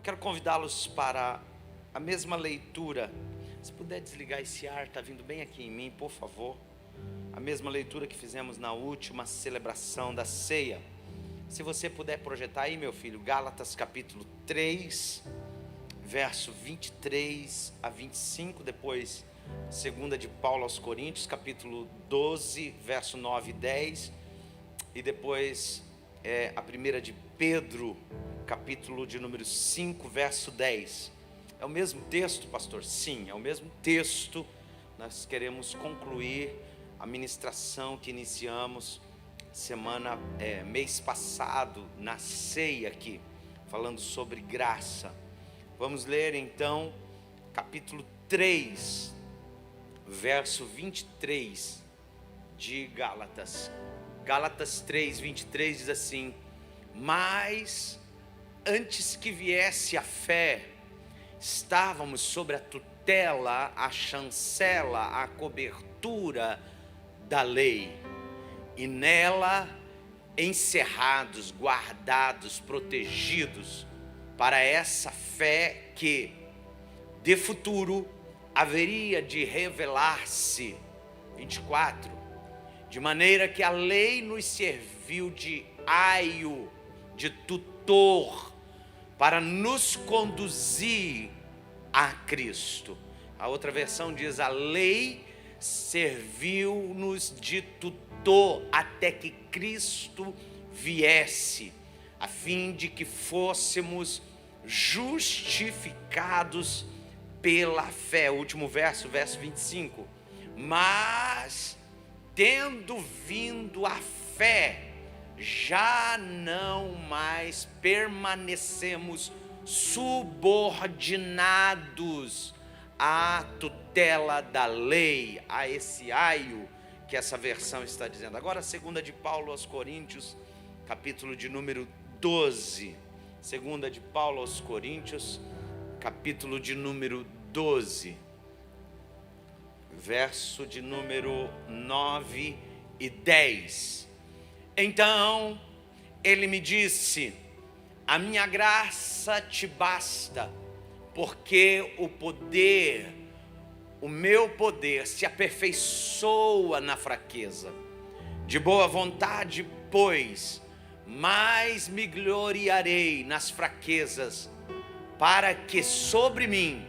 Quero convidá-los para a mesma leitura. Se puder desligar esse ar, está vindo bem aqui em mim, por favor. A mesma leitura que fizemos na última celebração da ceia. Se você puder projetar aí, meu filho, Gálatas capítulo 3, verso 23 a 25, depois segunda de Paulo aos Coríntios, capítulo 12, verso 9 e 10, e depois a primeira de Pedro, capítulo de número 5, verso 10. É o mesmo texto, pastor? Sim, é o mesmo texto. Nós queremos concluir a ministração que iniciamos mês passado, na ceia aqui, falando sobre graça. Vamos ler então, capítulo 3, verso 23 de Gálatas. Gálatas 3, 23 diz assim: mas antes que viesse a fé, estávamos sobre a tutela, a chancela, a cobertura da lei, e nela encerrados, guardados, protegidos para essa fé que de futuro haveria de revelar-se. 24, de maneira que a lei nos serviu de aio, de tutor, para nos conduzir a Cristo. A outra versão diz: a lei serviu-nos de tutor até que Cristo viesse, a fim de que fôssemos justificados pela fé. O último verso, verso 25. Mas, tendo vindo a fé, já não mais permanecemos subordinados à tutela da lei, a esse aio que essa versão está dizendo. Agora, segunda de Paulo aos Coríntios, capítulo de número 12. Segunda de Paulo aos Coríntios, capítulo de número 12, verso de número 9 e 10. Então ele me disse: a minha graça te basta, porque o meu poder se aperfeiçoa na fraqueza. De boa vontade, pois, mais me gloriarei nas fraquezas, para que sobre mim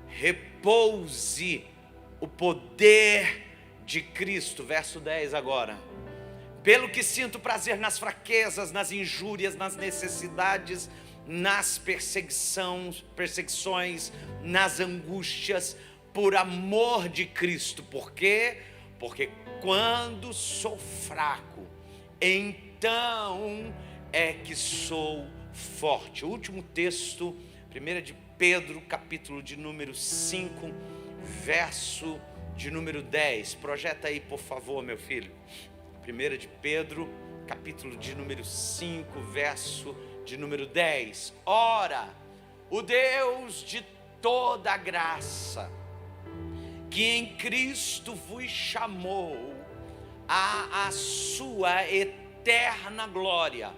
repouse o poder de Cristo. Verso 10 agora. Pelo que sinto prazer nas fraquezas, nas injúrias, nas necessidades, nas perseguições, nas angústias, por amor de Cristo. Por quê? Porque quando sou fraco, então é que sou forte. O último texto, 1 de Pedro, capítulo de número 5, verso de número 10. Projeta aí, por favor, meu filho. 1 de Pedro, capítulo de número 5, verso de número 10. Ora, o Deus de toda graça, que em Cristo vos chamou à sua eterna glória,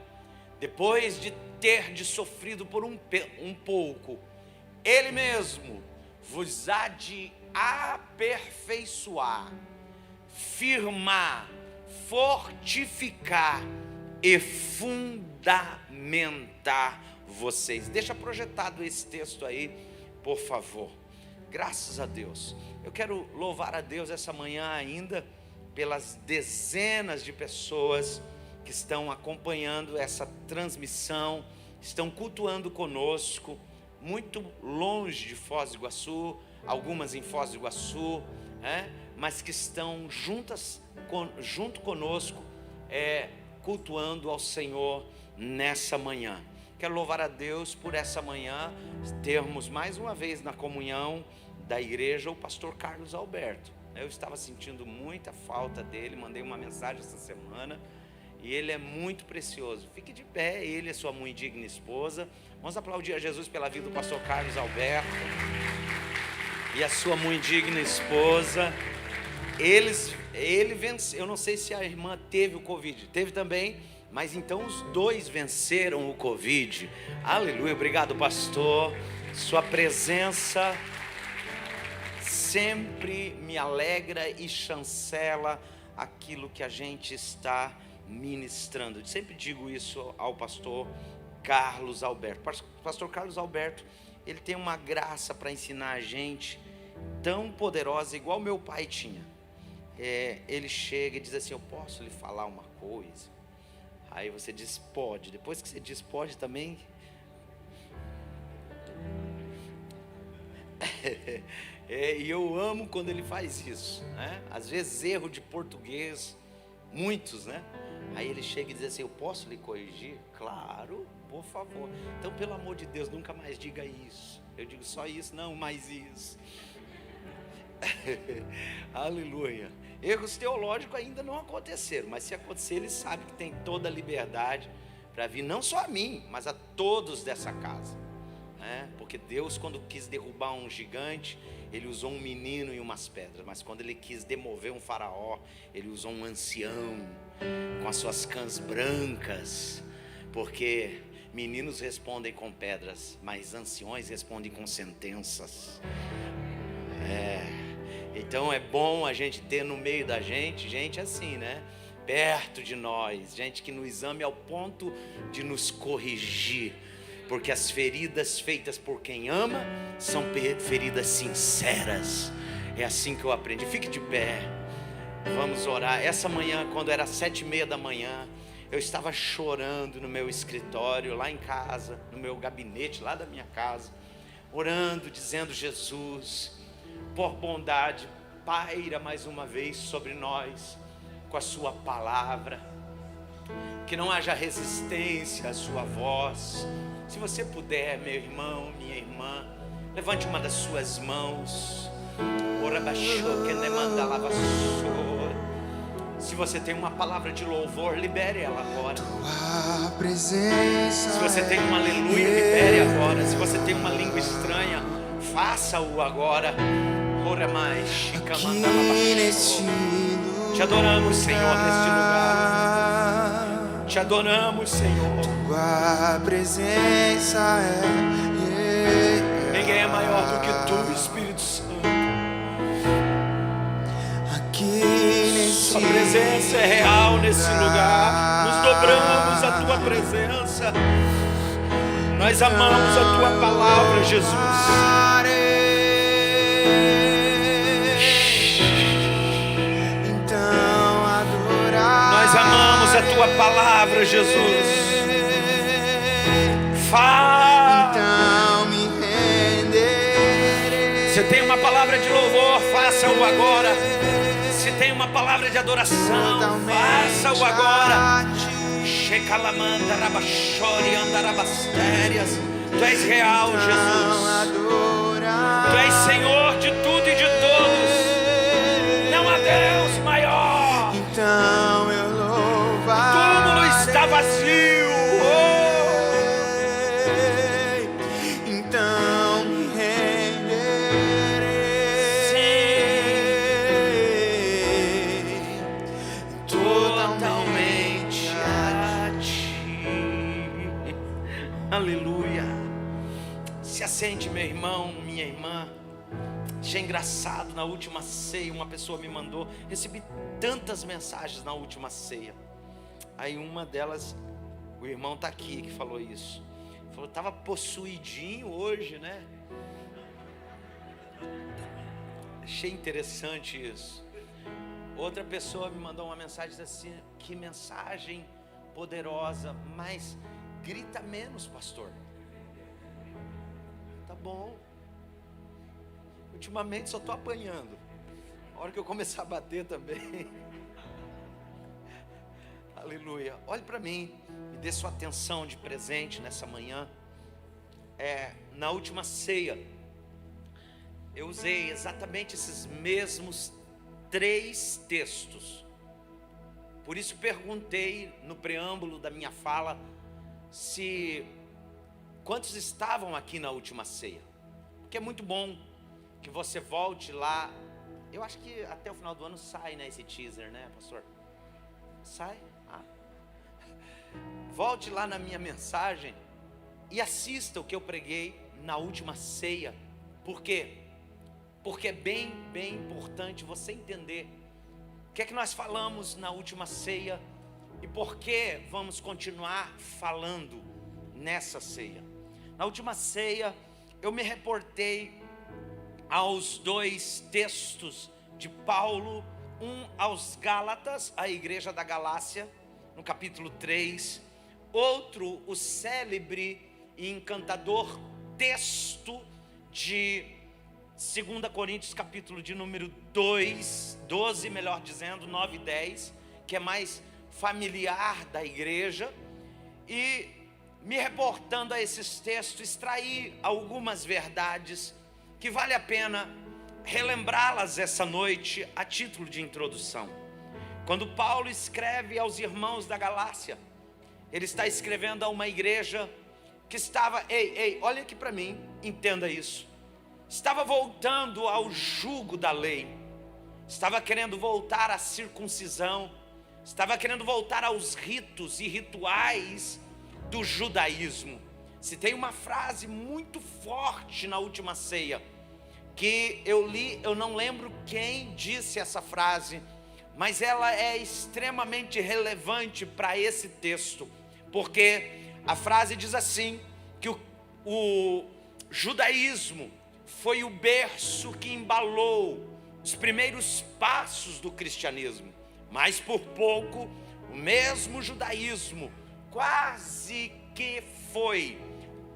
depois de ter sofrido por um pouco, Ele mesmo vos há de aperfeiçoar, firmar, fortificar e fundamentar vocês. Deixa projetado esse texto aí, por favor. Graças a Deus. Eu quero louvar a Deus essa manhã ainda pelas dezenas de pessoas que estão acompanhando essa transmissão, estão cultuando conosco, muito longe de Foz do Iguaçu, algumas em Foz do Iguaçu, mas que estão junto conosco, cultuando ao Senhor nessa manhã. Quero louvar a Deus por essa manhã, termos mais uma vez na comunhão da igreja o pastor Carlos Alberto. Eu estava sentindo muita falta dele, mandei uma mensagem essa semana, e ele é muito precioso. Fique de pé, ele e sua muito digna esposa. Vamos aplaudir a Jesus pela vida do pastor Carlos Alberto e a sua muito digna esposa. Ele venceu. Eu não sei se a irmã teve o Covid, teve também, Mas então os dois venceram o Covid. Aleluia, obrigado, pastor. Sua presença sempre me alegra e chancela aquilo que a gente está ministrando. Eu sempre digo isso ao pastor Carlos Alberto. Pastor Carlos Alberto, ele tem uma graça para ensinar a gente tão poderosa, igual meu pai tinha. Ele chega e diz assim: eu posso lhe falar uma coisa? Aí você diz pode. Depois que você diz pode também, e eu amo quando ele faz isso, né? Às vezes erro de português, muitos, né? Aí ele chega e diz assim: eu posso lhe corrigir? Claro, por favor. Então, pelo amor de Deus, nunca mais diga isso. Eu digo só isso, não mais isso. Aleluia. Erros teológicos ainda não aconteceram, mas se acontecer, ele sabe que tem toda a liberdade para vir, não só a mim, mas a todos dessa casa, né? Porque Deus, quando quis derrubar um gigante, ele usou um menino e umas pedras. Mas quando ele quis demover um faraó, ele usou um ancião com as suas cãs brancas. Porque meninos respondem com pedras, mas anciões respondem com sentenças. Então é bom a gente ter no meio da gente assim, né? Perto de nós, gente que nos ame ao ponto de nos corrigir. Porque as feridas feitas por quem ama são feridas sinceras. É assim que eu aprendi. Fique de pé, vamos orar. Essa manhã, quando era 7:30 da manhã, eu estava chorando no meu escritório, lá em casa, no meu gabinete, lá da minha casa, orando, dizendo: Jesus, por bondade, paira mais uma vez sobre nós com a sua palavra, que não haja resistência à sua voz. Se você puder, meu irmão, minha irmã, levante uma das suas mãos. Se você tem uma palavra de louvor, libere ela agora. Se você tem um aleluia, libere agora. Se você tem uma língua estranha, faça-o agora. Te adoramos, Senhor, neste lugar. Te adoramos, Senhor. Tua presença Ninguém é maior do que tu, Espírito Santo. Sua presença é real nesse lugar. Nos dobramos à tua presença. Nós amamos a tua palavra, Jesus. Nós amamos a tua palavra, Jesus. Então me renderei. Se tem uma palavra de louvor, faça-o agora. Se tem uma palavra de adoração, faça-o agora. Shekalamanda rabashori andarabastérias. Tu és real, Jesus. Tu és Senhor de tudo e de todos. Não há Deus maior. Então eu louvarei. O túmulo está vazio. Então me renderei Totalmente a ti. Aleluia. Se assente, meu irmão, minha irmã. Achei engraçado, na última ceia uma pessoa me mandou, recebi tantas mensagens na última ceia. Aí uma delas, o irmão está aqui que falou isso. Falou: estava possuidinho hoje, né? Achei interessante isso. Outra pessoa me mandou uma mensagem assim: que mensagem poderosa, mas grita menos, pastor. Tá bom. Ultimamente só estou apanhando. A hora que eu começar a bater também. Aleluia. Olhe para mim, me dê sua atenção de presente nessa manhã. Na última ceia, eu usei exatamente esses mesmos 3 textos. Por isso perguntei no preâmbulo da minha fala quantos estavam aqui na última ceia. Porque é muito bom que você volte lá. Eu acho que até o final do ano sai, né, esse teaser, né, pastor? Sai? volte lá na minha mensagem e assista o que eu preguei na última ceia. Por quê? Porque é bem importante você entender o que é que nós falamos na última ceia e por que vamos continuar falando nessa ceia. Na última ceia, eu me reportei aos 2 textos de Paulo, um aos Gálatas, a igreja da Galácia, no capítulo 3, outro, o célebre e encantador texto de 2 Coríntios, capítulo de número 12, melhor dizendo, 9 e 10, que é mais familiar da igreja, e me reportando a esses textos, extraí algumas verdades que vale a pena relembrá-las essa noite a título de introdução. Quando Paulo escreve aos irmãos da Galácia, ele está escrevendo a uma igreja que estava, olha aqui para mim, entenda isso, estava voltando ao jugo da lei, estava querendo voltar à circuncisão, estava querendo voltar aos ritos e rituais do judaísmo. Se tem uma frase muito forte na última ceia, que eu li, eu não lembro quem disse essa frase, mas ela é extremamente relevante para esse texto, porque a frase diz assim, que o judaísmo foi o berço que embalou os primeiros passos do cristianismo, mas por pouco o mesmo judaísmo quase que foi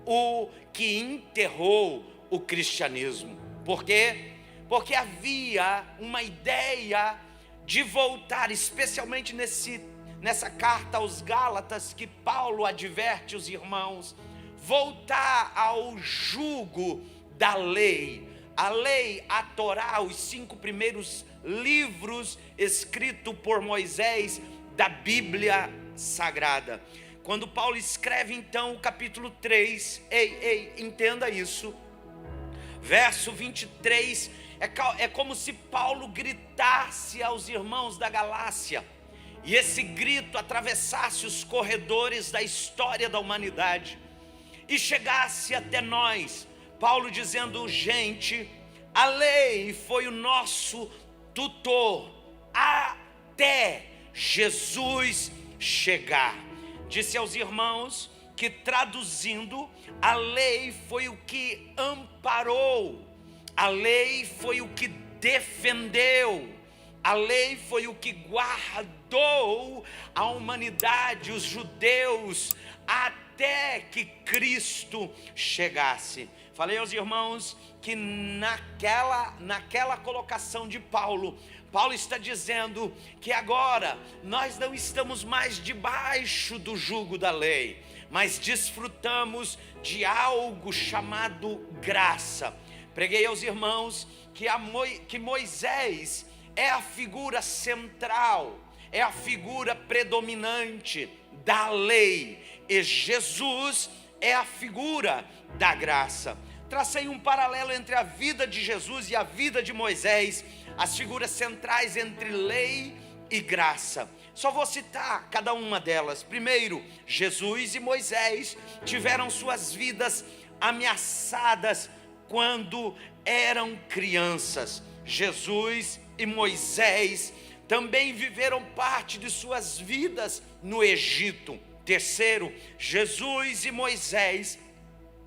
o que enterrou o cristianismo. Por quê? Porque havia uma ideia de voltar, especialmente nessa carta aos Gálatas, que Paulo adverte os irmãos, voltar ao jugo da lei. A lei, a Torá, os 5 primeiros livros escritos por Moisés da Bíblia Sagrada. Quando Paulo escreve então o capítulo 3, entenda isso, verso 23, é como se Paulo gritasse aos irmãos da Galácia, e esse grito atravessasse os corredores da história da humanidade, e chegasse até nós, Paulo dizendo: gente, a lei foi o nosso tutor, até Jesus chegar. Disse aos irmãos que, traduzindo, a lei foi o que amparou, a lei foi o que defendeu, a lei foi o que guardou a humanidade, os judeus, até que Cristo chegasse. Falei aos irmãos que naquela colocação de Paulo está dizendo que agora nós não estamos mais debaixo do jugo da lei, mas desfrutamos de algo chamado graça. Preguei aos irmãos que Moisés é a figura central, é a figura predominante da lei, e Jesus é a figura da graça. Tracei um paralelo entre a vida de Jesus e a vida de Moisés, as figuras centrais entre lei e graça. Só vou citar cada uma delas. Primeiro, Jesus e Moisés tiveram suas vidas ameaçadas quando eram crianças. Jesus e Moisés também viveram parte de suas vidas no Egito. Terceiro, Jesus e Moisés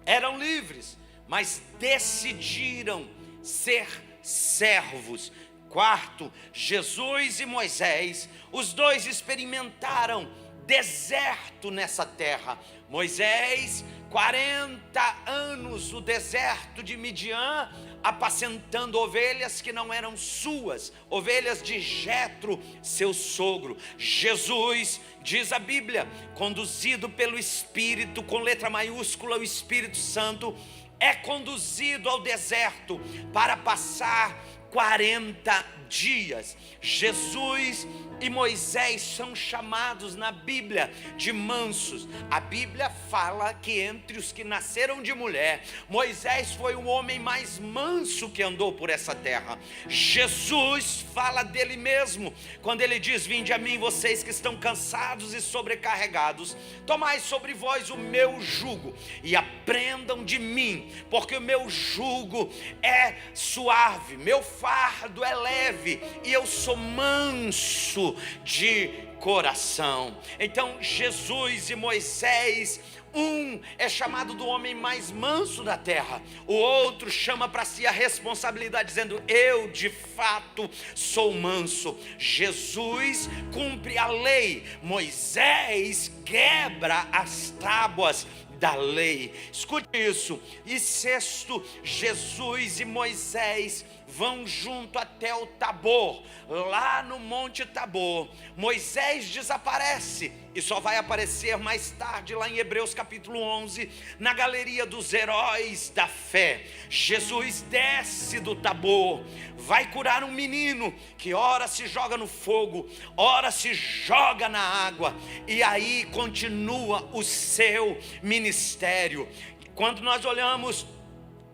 eram livres, mas decidiram ser servos. Quarto, Jesus e Moisés, os dois experimentaram deserto nessa terra. Moisés, 40 anos no deserto de Midian, apacentando ovelhas que não eram suas, ovelhas de Jetro, seu sogro. Jesus, diz a Bíblia, conduzido pelo Espírito, com letra maiúscula, o Espírito Santo, é conduzido ao deserto para passar 40 dias. Jesus e Moisés são chamados na Bíblia de mansos. A Bíblia fala que entre os que nasceram de mulher, Moisés foi o homem mais manso que andou por essa terra. Jesus fala dele mesmo, quando ele diz: vinde a mim vocês que estão cansados e sobrecarregados, tomai sobre vós o meu jugo e aprendam de mim, porque o meu jugo é suave, meu fardo é leve e eu sou manso de coração. Então Jesus e Moisés, um é chamado do homem mais manso da terra, o outro chama para si a responsabilidade, dizendo: eu de fato sou manso. Jesus cumpre a lei, Moisés quebra as tábuas da lei. Escute isso. E sexto, Jesus e Moisés vão junto até o Tabor. Lá no Monte Tabor, Moisés desaparece e só vai aparecer mais tarde lá em Hebreus capítulo 11, na galeria dos heróis da fé. Jesus desce do Tabor, vai curar um menino que ora se joga no fogo, ora se joga na água, e aí continua o seu ministério. Quando nós olhamos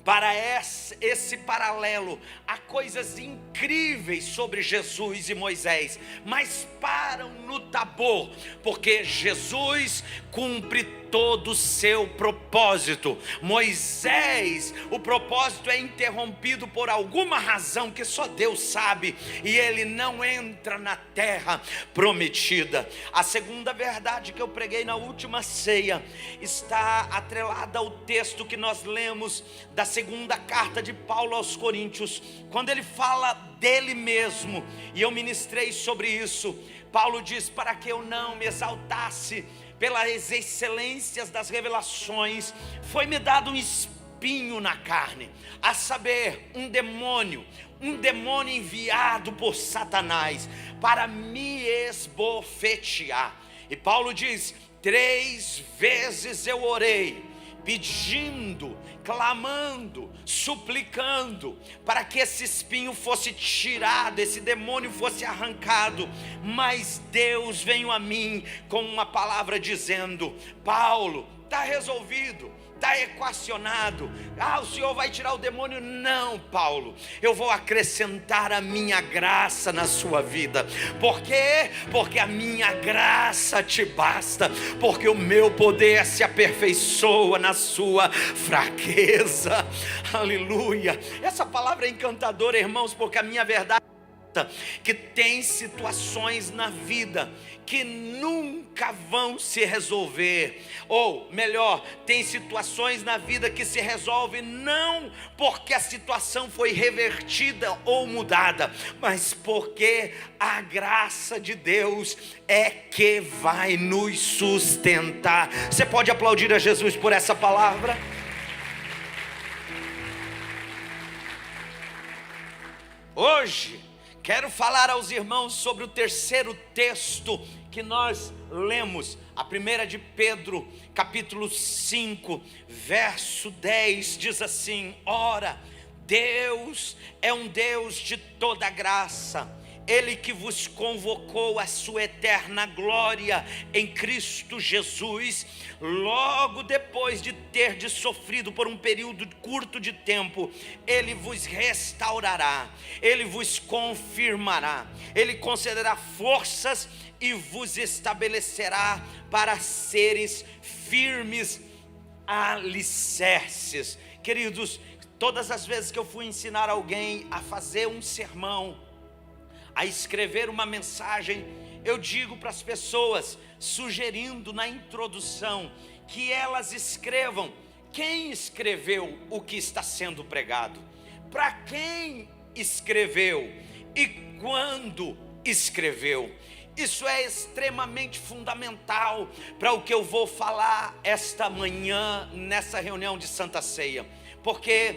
para esse paralelo, há coisas incríveis sobre Jesus e Moisés, mas param no Tabor, porque Jesus cumpre todo o seu propósito. Moisés, o propósito é interrompido por alguma razão que só Deus sabe, e ele não entra na terra prometida. A segunda verdade que eu preguei na última ceia está atrelada ao texto que nós lemos da segunda carta de Paulo aos Coríntios, quando ele fala dele mesmo, e eu ministrei sobre isso. Paulo diz: para que eu não me exaltasse pelas excelências das revelações, foi-me dado um espinho na carne, a saber, um demônio enviado por Satanás para me esbofetear. E Paulo diz: 3 vezes eu orei, pedindo, clamando, suplicando, para que esse espinho fosse tirado, esse demônio fosse arrancado. Mas Deus veio a mim com uma palavra dizendo: Paulo, está resolvido, está equacionado. O Senhor vai tirar o demônio? Não, Paulo, eu vou acrescentar a minha graça na sua vida. Por quê? Porque a minha graça te basta, porque o meu poder se aperfeiçoa na sua fraqueza. Aleluia. Essa palavra é encantadora, irmãos, porque a minha verdade é que tem situações na vida que nunca vão se resolver, ou melhor, tem situações na vida que se resolvem não porque a situação foi revertida ou mudada, mas porque a graça de Deus é que vai nos sustentar. Você pode aplaudir a Jesus por essa palavra? Hoje quero falar aos irmãos sobre o terceiro texto que nós lemos, a primeira de Pedro, capítulo 5, verso 10, diz assim: ora, Deus é um Deus de toda graça, Ele que vos convocou à sua eterna glória em Cristo Jesus, logo depois de terdes sofrido por um período curto de tempo, Ele vos restaurará, Ele vos confirmará, Ele concederá forças e vos estabelecerá para seres firmes alicerces. Queridos, todas as vezes que eu fui ensinar alguém a fazer um sermão, a escrever uma mensagem, eu digo para as pessoas, sugerindo na introdução, que elas escrevam quem escreveu o que está sendo pregado, para quem escreveu e quando escreveu. Isso é extremamente fundamental para o que eu vou falar esta manhã nessa reunião de Santa Ceia. Porque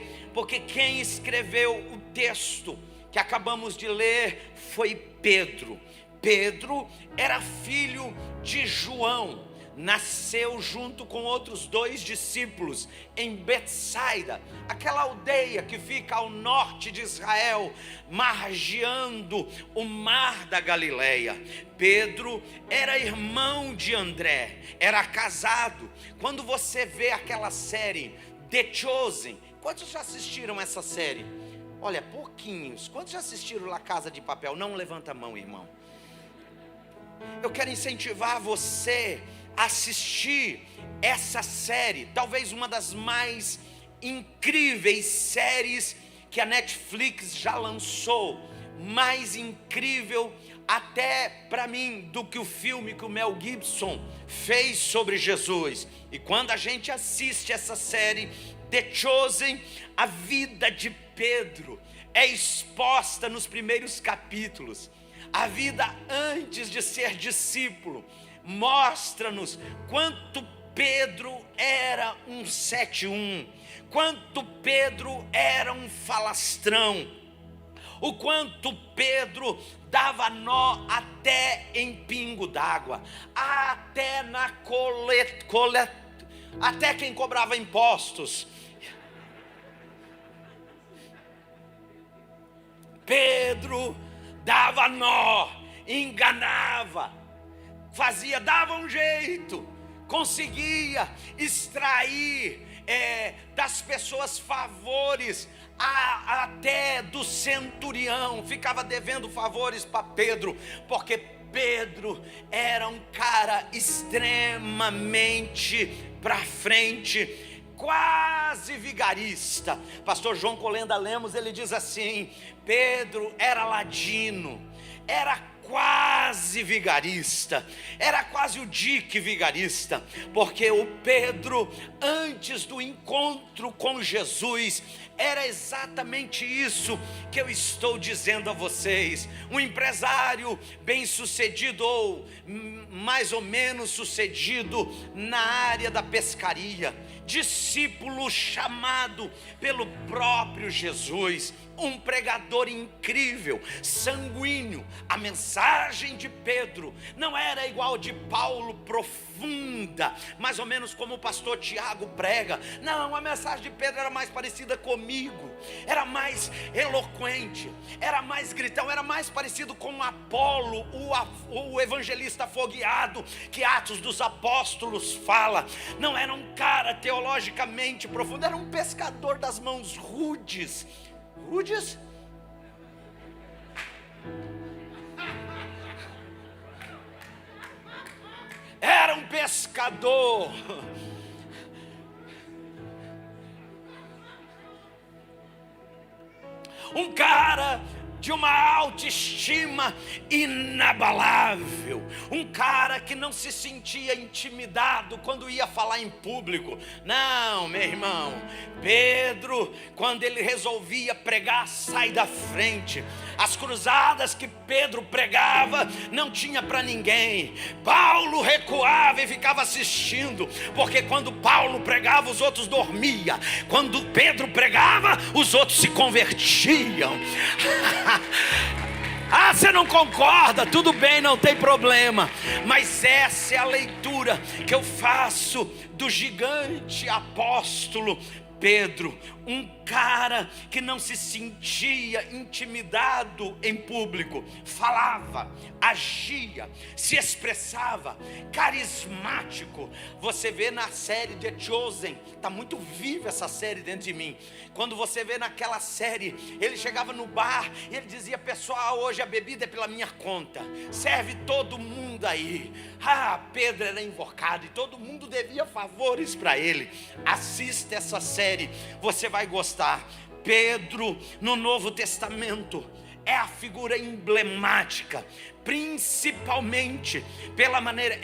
quem escreveu o texto que acabamos de ler foi Pedro. Pedro era filho de João. nasceu junto com outros 2 discípulos em Betsaida, aquela aldeia que fica ao norte de Israel, margeando o mar da Galileia. Pedro era irmão de André, era casado. Quando você vê aquela série The Chosen, quantos já assistiram essa série? Olha, pouquinhos. Quantos já assistiram La Casa de Papel? Não levanta a mão, irmão. Eu quero incentivar você a assistir essa série, talvez uma das mais incríveis séries que a Netflix já lançou, mais incrível até para mim do que o filme que o Mel Gibson fez sobre Jesus. E quando a gente assiste essa série The Chosen, a vida de Pedro é exposta nos primeiros capítulos. A vida antes de ser discípulo mostra-nos quanto Pedro era um 71, quanto Pedro era um falastrão, o quanto Pedro dava nó até em pingo d'água, até na até quem cobrava impostos. Pedro dava nó, enganava, dava um jeito, conseguia extrair das pessoas favores, até do centurião, ficava devendo favores para Pedro, porque Pedro era um cara extremamente para frente, quase vigarista. Pastor João Colenda Lemos, ele diz assim: Pedro era ladino, era quase vigarista, era quase o Dick vigarista, porque o Pedro, antes do encontro com Jesus, era exatamente isso que eu estou dizendo a vocês. Um empresário bem sucedido, ou mais ou menos sucedido na área da pescaria, discípulo chamado pelo próprio Jesus, um pregador incrível, sanguíneo. A mensagem de Pedro não era igual de Paulo, profunda, mais ou menos como o pastor Tiago prega. Não, a mensagem de Pedro era mais parecida comigo, era mais eloquente, era mais gritão, era mais parecido com Apolo, o evangelista afogueado que Atos dos Apóstolos fala. Não era um cara teologicamente profundo, era um pescador das mãos rudes. Rudes? Era um pescador. Um cara de uma autoestima inabalável, um cara que não se sentia intimidado quando ia falar em público. Não, meu irmão, Pedro, quando ele resolvia pregar, sai da frente. As cruzadas que Pedro pregava não tinha para ninguém. Paulo recuava e ficava assistindo, porque quando Paulo pregava, os outros dormiam. Quando Pedro pregava, os outros se convertiam. Ah, você não concorda? Tudo bem, não tem problema. Mas essa é a leitura que eu faço do gigante apóstolo Pedro, um cara que não se sentia intimidado em público, falava, agia, se expressava, carismático. Você vê na série The Chosen, está muito viva essa série dentro de mim. Quando você vê naquela série, ele chegava no bar e ele dizia: pessoal, hoje a bebida é pela minha conta, serve todo mundo aí. Ah, Pedro era invocado e todo mundo devia favores para ele. Assista essa série, você vai gostar. Pedro no Novo Testamento é a figura emblemática, principalmente pela maneira,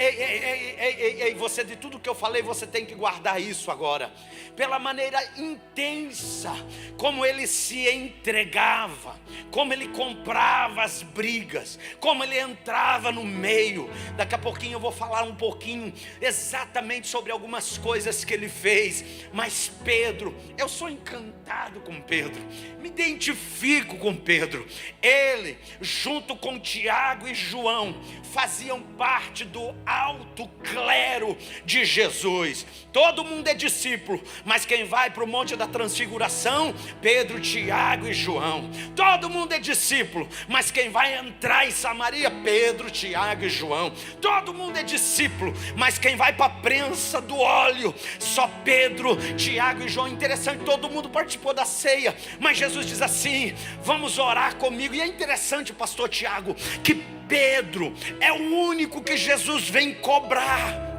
você, de tudo que eu falei, você tem que guardar isso agora, pela maneira intensa como ele se entregava, como ele comprava as brigas, como ele entrava no meio. Daqui a pouquinho eu vou falar um pouquinho exatamente sobre algumas coisas que ele fez. Mas Pedro, eu sou encantado com Pedro, me identifico com Pedro. Ele, junto com Tiago e e João faziam parte do alto clero de Jesus. Todo mundo é discípulo, mas quem vai para o Monte da Transfiguração? Pedro, Tiago e João. Todo mundo é discípulo, mas quem vai entrar em Samaria? Pedro, Tiago e João. Todo mundo é discípulo, mas quem vai para a prensa do óleo? Só Pedro, Tiago e João. Interessante, todo mundo participou da ceia, mas Jesus diz assim: vamos orar comigo. E é interessante, pastor Tiago, que Pedro é o único que Jesus vem cobrar.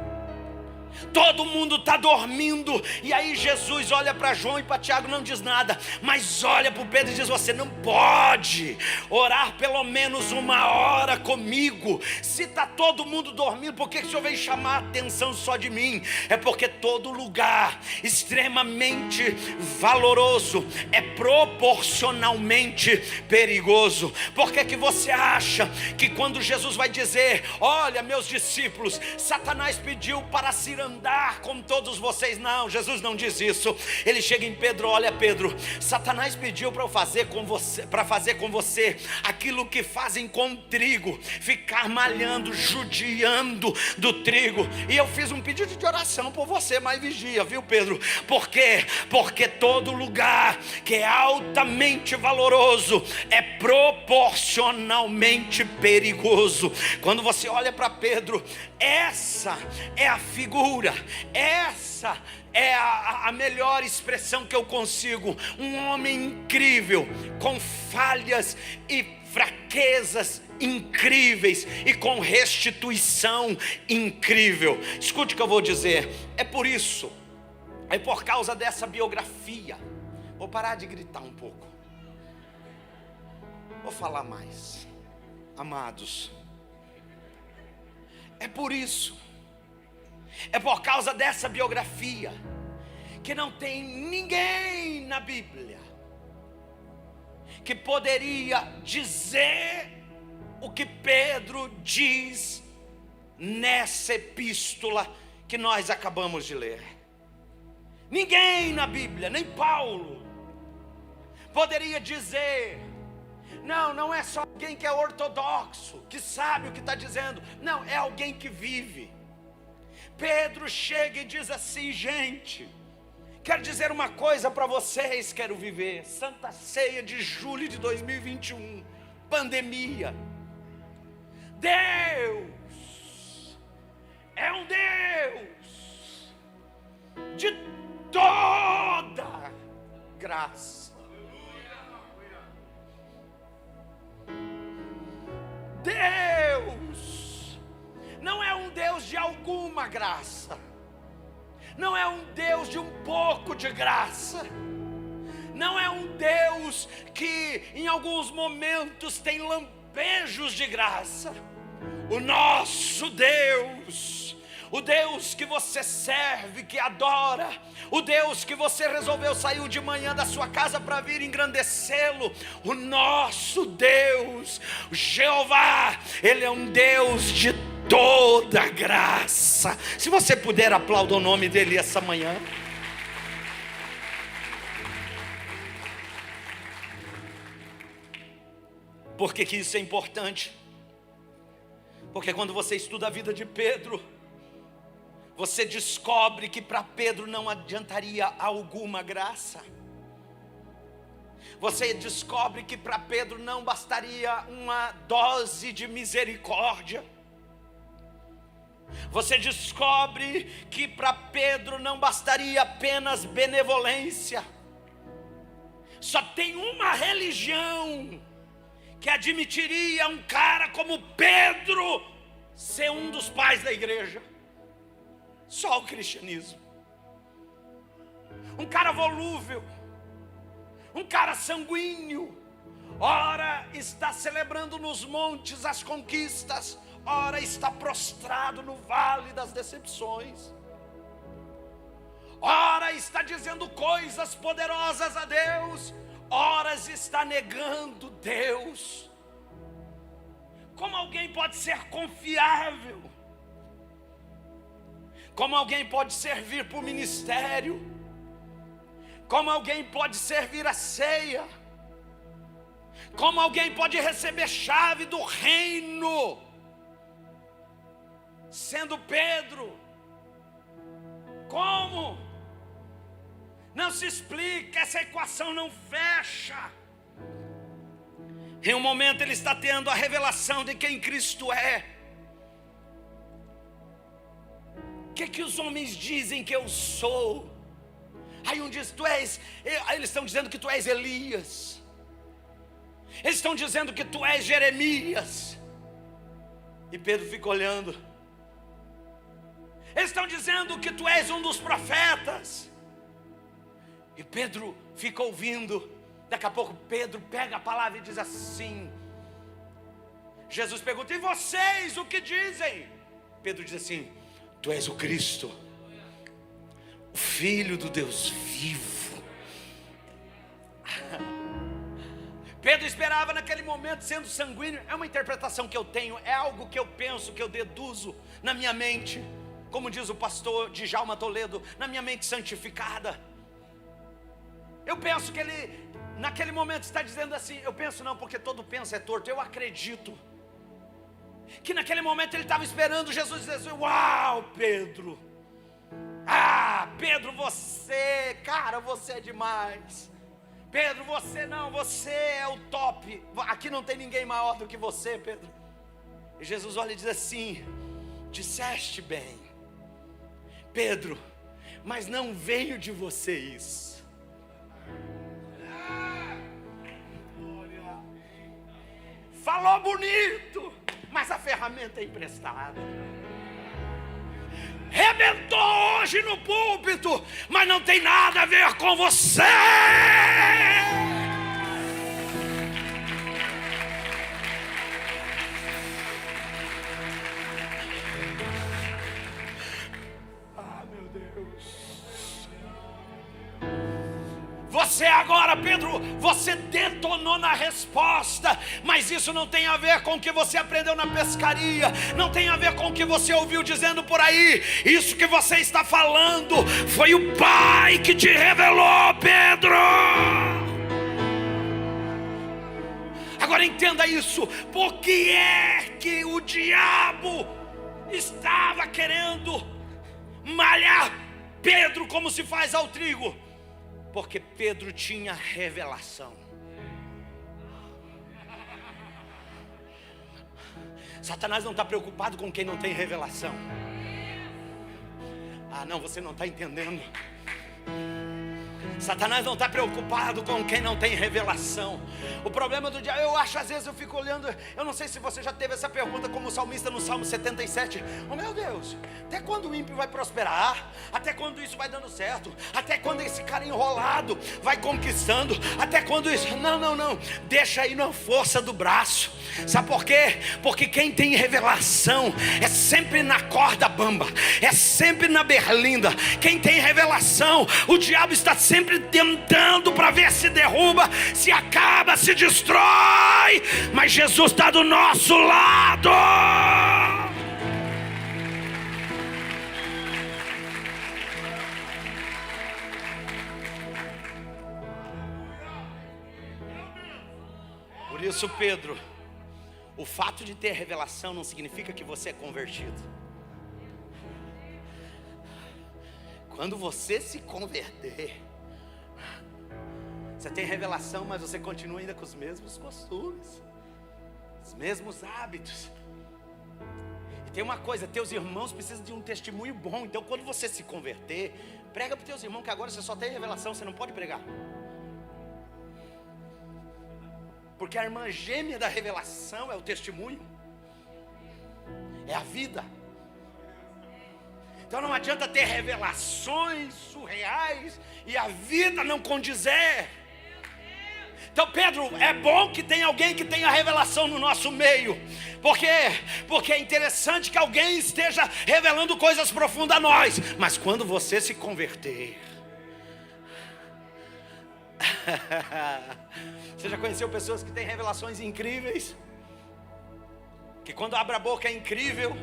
Todo mundo está dormindo, e aí Jesus olha para João e para Tiago, não diz nada, mas olha para o Pedro e diz: você não pode orar pelo menos 1 hora comigo? Se está todo mundo dormindo, por que o Senhor vem chamar a atenção só de mim? É porque todo lugar extremamente valoroso é proporcionalmente perigoso. Por que você acha que quando Jesus vai dizer: olha, meus discípulos, Satanás pediu para se andar com todos vocês? Não, Jesus não diz isso. Ele chega em Pedro: olha, Pedro, Satanás pediu para fazer com você aquilo que fazem com trigo, ficar malhando, judiando do trigo. E eu fiz um pedido de oração por você, mas vigia, viu, Pedro? Por quê? Porque todo lugar que é altamente valoroso é proporcionalmente perigoso. Quando você olha para Pedro, essa é a figura, essa é a melhor expressão que eu consigo. Um homem incrível, com falhas e fraquezas incríveis e com restituição incrível. Escute o que eu vou dizer. É por isso, é por causa dessa biografia. Vou parar de gritar um pouco, vou falar mais. Amados, é por isso, é por causa dessa biografia, que não tem ninguém na Bíblia que poderia dizer o que Pedro diz nessa epístola que nós acabamos de ler. Ninguém na Bíblia, nem Paulo, poderia dizer. Não é só alguém que é ortodoxo, que sabe o que está dizendo. Não, é alguém que vive. Pedro chega e diz assim: gente, quero dizer uma coisa para vocês, quero viver. Santa Ceia de julho de 2021, pandemia. Deus é um Deus de toda graça. Deus não é um Deus de alguma graça, não é um Deus de um pouco de graça, não é um Deus que em alguns momentos tem lampejos de graça. O nosso Deus, o Deus que você serve, que adora, o Deus que você resolveu sair de manhã da sua casa para vir engrandecê-lo, o nosso Deus, Jeová, Ele é um Deus de toda graça. Se você puder, aplauda o nome dEle essa manhã. Por que isso é importante? Porque quando você estuda a vida de Pedro, você descobre que para Pedro não adiantaria alguma graça. Você descobre que para Pedro não bastaria uma dose de misericórdia. Você descobre que para Pedro não bastaria apenas benevolência. Só tem uma religião que admitiria um cara como Pedro ser um dos pais da igreja. Só o cristianismo. Um cara volúvel, um cara sanguíneo, ora está celebrando nos montes as conquistas, ora está prostrado no vale das decepções, ora está dizendo coisas poderosas a Deus, ora está negando Deus. Como alguém pode ser confiável? Como alguém pode servir para o ministério? Como alguém pode servir a ceia? Como alguém pode receber chave do reino, sendo Pedro? Como? Não se explica, essa equação não fecha. Em um momento ele está tendo a revelação de quem Cristo é. O que os homens dizem que eu sou? Aí um diz, aí eles estão dizendo que tu és Elias. Eles estão dizendo que tu és Jeremias. E Pedro fica olhando. Eles estão dizendo que tu és um dos profetas. E Pedro fica ouvindo. Daqui a pouco Pedro pega a palavra e diz assim. Jesus pergunta, e vocês o que dizem? Pedro diz assim, tu és o Cristo, o Filho do Deus vivo. Pedro esperava naquele momento, sendo sanguíneo. É uma interpretação que eu tenho, é algo que eu penso, que eu deduzo na minha mente. Como diz o pastor Djalma Toledo, na minha mente santificada. Eu penso que ele, naquele momento, está dizendo assim. Eu penso não, porque todo penso é torto. Eu acredito que naquele momento ele estava esperando Jesus dizer assim, uau, Pedro. Ah, Pedro, você, cara, você é demais. Pedro, você é o top. Aqui não tem ninguém maior do que você, Pedro. E Jesus olha e diz assim, disseste bem, Pedro, mas não veio de você isso. Falou bonito, mas a ferramenta é emprestada. Rebentou hoje no púlpito, mas não tem nada a ver com você. Ah, meu Deus. Você agora, Pedro, você detonou na resposta, mas isso não tem a ver com o que você aprendeu na pescaria, não tem a ver com o que você ouviu dizendo por aí. Isso que você está falando foi o Pai que te revelou, Pedro. Agora entenda isso. Por que é que o diabo estava querendo malhar Pedro como se faz ao trigo? Porque Pedro tinha revelação. Satanás não está preocupado com quem não tem revelação. Ah, não, você não está entendendo. Satanás não está preocupado com quem não tem revelação. O problema do diabo, eu acho, às vezes eu fico olhando. Eu não sei se você já teve essa pergunta como o salmista no Salmo 77. Oh meu Deus, até quando o ímpio vai prosperar? Até quando isso vai dando certo? Até quando esse cara enrolado vai conquistando? Até quando isso? Não, deixa aí na força do braço. Sabe por quê? Porque quem tem revelação é sempre na corda bamba, é sempre na berlinda. Quem tem revelação, o diabo está sempre tentando para ver se derruba, se acaba, se destrói. Mas Jesus está do nosso lado. Por isso, Pedro, o fato de ter revelação não significa que você é convertido. Quando você se converter, você tem revelação, mas você continua ainda com os mesmos costumes, os mesmos hábitos. E tem uma coisa, teus irmãos precisam de um testemunho bom. Então quando você se converter, prega para os teus irmãos que agora você só tem revelação, você não pode pregar. Porque a irmã gêmea da revelação é o testemunho, é a vida. Então não adianta ter revelações surreais e a vida não condizer. Então Pedro, é bom que tenha alguém que tenha revelação no nosso meio. Por quê? Porque é interessante que alguém esteja revelando coisas profundas a nós. Mas quando você se converter, você já conheceu pessoas que têm revelações incríveis? Que quando abre a boca é incrível,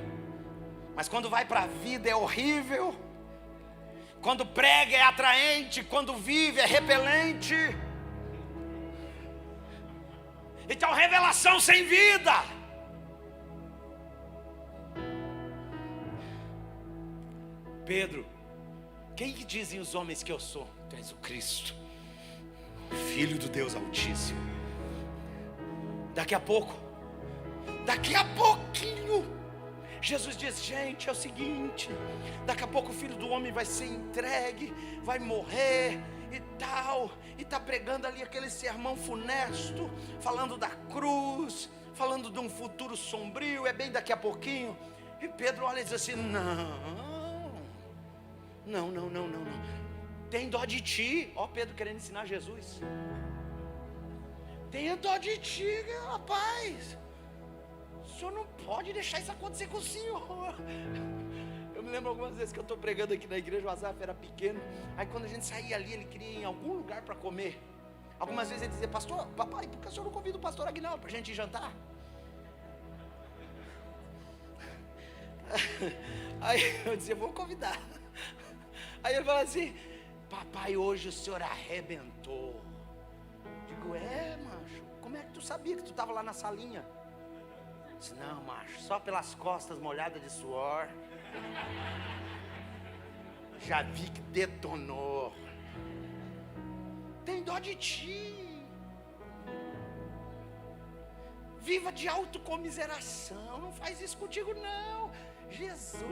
mas quando vai para a vida é horrível. Quando prega é atraente, quando vive é repelente. Então, revelação sem vida. Pedro, quem que dizem os homens que eu sou? Tu és o Cristo, o Filho do Deus Altíssimo. Daqui a pouquinho, Jesus diz: gente, é o seguinte, daqui a pouco o Filho do Homem vai ser entregue, vai morrer e tal, e está pregando ali aquele sermão funesto, falando da cruz, falando de um futuro sombrio, é bem daqui a pouquinho. E Pedro olha e diz assim: não, tem dó de ti. Ó, Pedro querendo ensinar Jesus. Tenha dó de ti, rapaz. O senhor não pode deixar isso acontecer com o senhor. Eu me lembro algumas vezes que eu estou pregando aqui na igreja, o Azaf era pequeno. Aí quando a gente saía ali, ele queria ir em algum lugar para comer. Algumas vezes ele dizia: pastor, papai, por que o senhor não convida o pastor Aguinaldo para a gente ir jantar? Aí eu dizia: vou convidar. Aí ele falava assim: papai, hoje o senhor arrebentou. Digo: é, macho, como é que tu sabia que tu estava lá na salinha? Eu disse: não, macho, só pelas costas molhadas de suor. Já vi que detonou. Tem dó de ti. Viva de autocomiseração. Não faz isso contigo não. Jesus,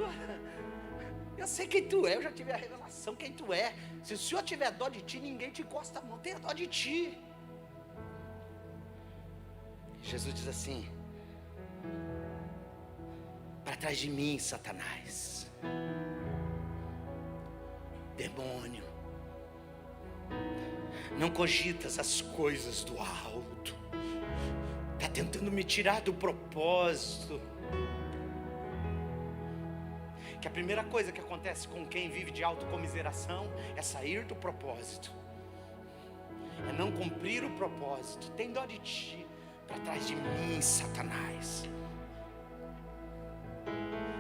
eu sei quem tu é, eu já tive a revelação quem tu é. Se o Senhor tiver dó de ti, ninguém te encosta a mão. Tenha dó de ti. Jesus diz assim: para trás de mim, Satanás, demônio, não cogitas as coisas do alto. Está tentando me tirar do propósito. Que a primeira coisa que acontece com quem vive de autocomiseração é sair do propósito, é não cumprir o propósito. Tem dó de ti, para trás de mim, Satanás.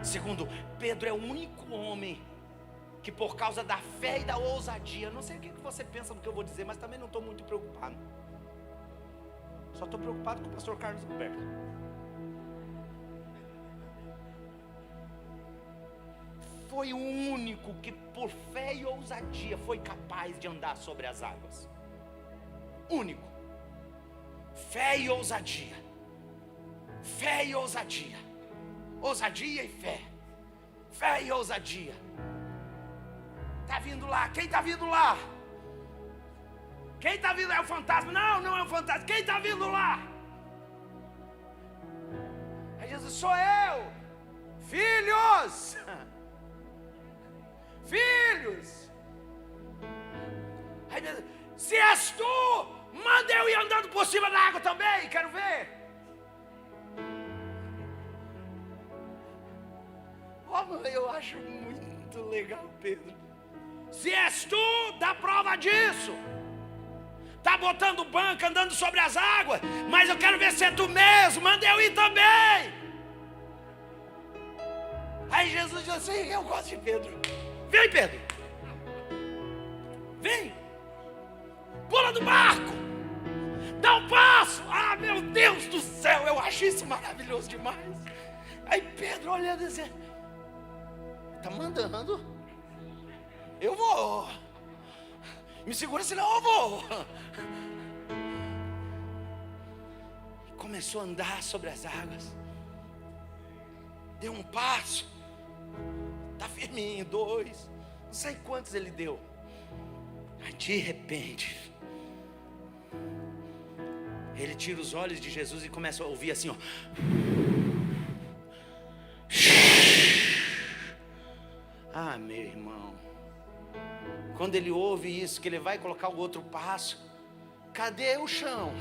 Segundo, Pedro é o único homem que, por causa da fé e da ousadia, não sei o que você pensa do que eu vou dizer, mas também não estou muito preocupado. Só estou preocupado com o pastor Carlos Roberto. Foi o único que, por fé e ousadia, foi capaz de andar sobre as águas. Único. Fé e ousadia. Fé e ousadia. Ousadia e fé. Fé e ousadia. Está vindo lá. Quem está vindo lá? Quem está vindo? É o fantasma? Não, não é o fantasma. Quem está vindo lá? Aí Jesus: sou eu. Filhos. Filhos. Aí Jesus: se és tu, manda eu ir andando por cima da água também. Quero ver. Oh, eu acho muito legal, Pedro. Se és tu, dá prova disso. Está botando banco, andando sobre as águas, mas eu quero ver se é tu mesmo. Manda eu ir também. Aí Jesus diz assim: eu gosto de Pedro. Vem, Pedro. Vem. Pula do barco. Dá um passo. Ah, meu Deus do céu, eu acho isso maravilhoso demais. Aí Pedro olhando assim: está mandando? Eu vou. Me segura, senão eu vou. Começou a andar sobre as águas. Deu um passo. Está firminho, 2. Não sei quantos ele deu. Aí de repente, ele tira os olhos de Jesus e começa a ouvir assim, ó. Ah, meu irmão. Quando ele ouve isso, que ele vai colocar o outro passo, cadê o chão?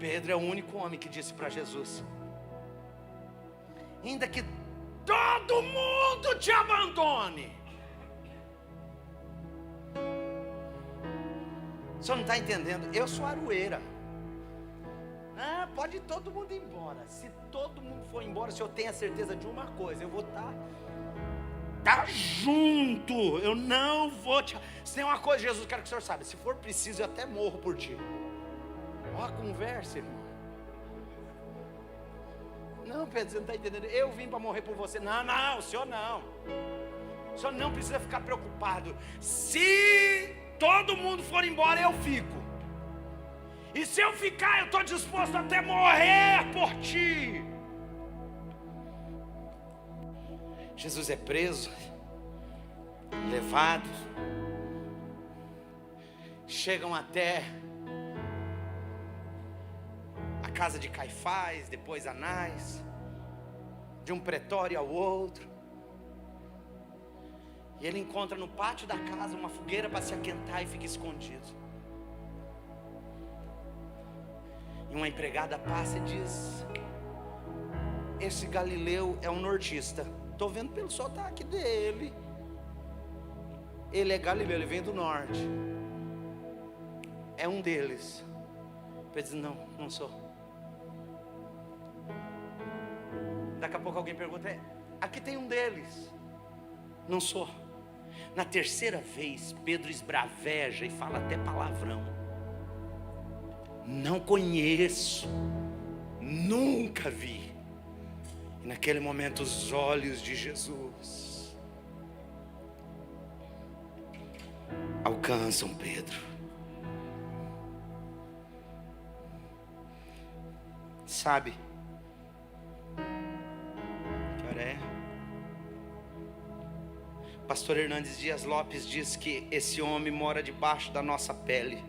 Pedro é o único homem que disse para Jesus: ainda que todo mundo te abandone. O senhor não está entendendo? Eu sou aroeira. Ah, pode todo mundo ir embora. Se todo mundo for embora, se eu tenho a certeza de uma coisa, eu vou estar estar junto. Eu não vou te... Se tem uma coisa, Jesus, quero que o Senhor saiba, se for preciso, eu até morro por ti. Ó a conversa, irmão. Não, Pedro, você não está entendendo. Eu vim para morrer por você. Não, o Senhor não. O Senhor não precisa ficar preocupado. Se todo mundo for embora, eu fico. E se eu ficar, eu estou disposto até morrer por ti. Jesus é preso, levado, chegam até a casa de Caifás, depois Anás, de um pretório ao outro, e ele encontra no pátio da casa uma fogueira para se aquentar e fica escondido. E uma empregada passa e diz: esse Galileu é um nortista. Estou vendo pelo sotaque dele. Ele é Galileu, ele vem do norte. É um deles. Pedro diz: não sou. Daqui a pouco alguém pergunta: aqui tem um deles. Não sou. Na terceira vez, Pedro esbraveja e fala até palavrão. Não conheço, nunca vi. E naquele momento os olhos de Jesus alcançam Pedro. Sabe que hora é? Pastor Hernandes Dias Lopes diz que esse homem mora debaixo da nossa pele.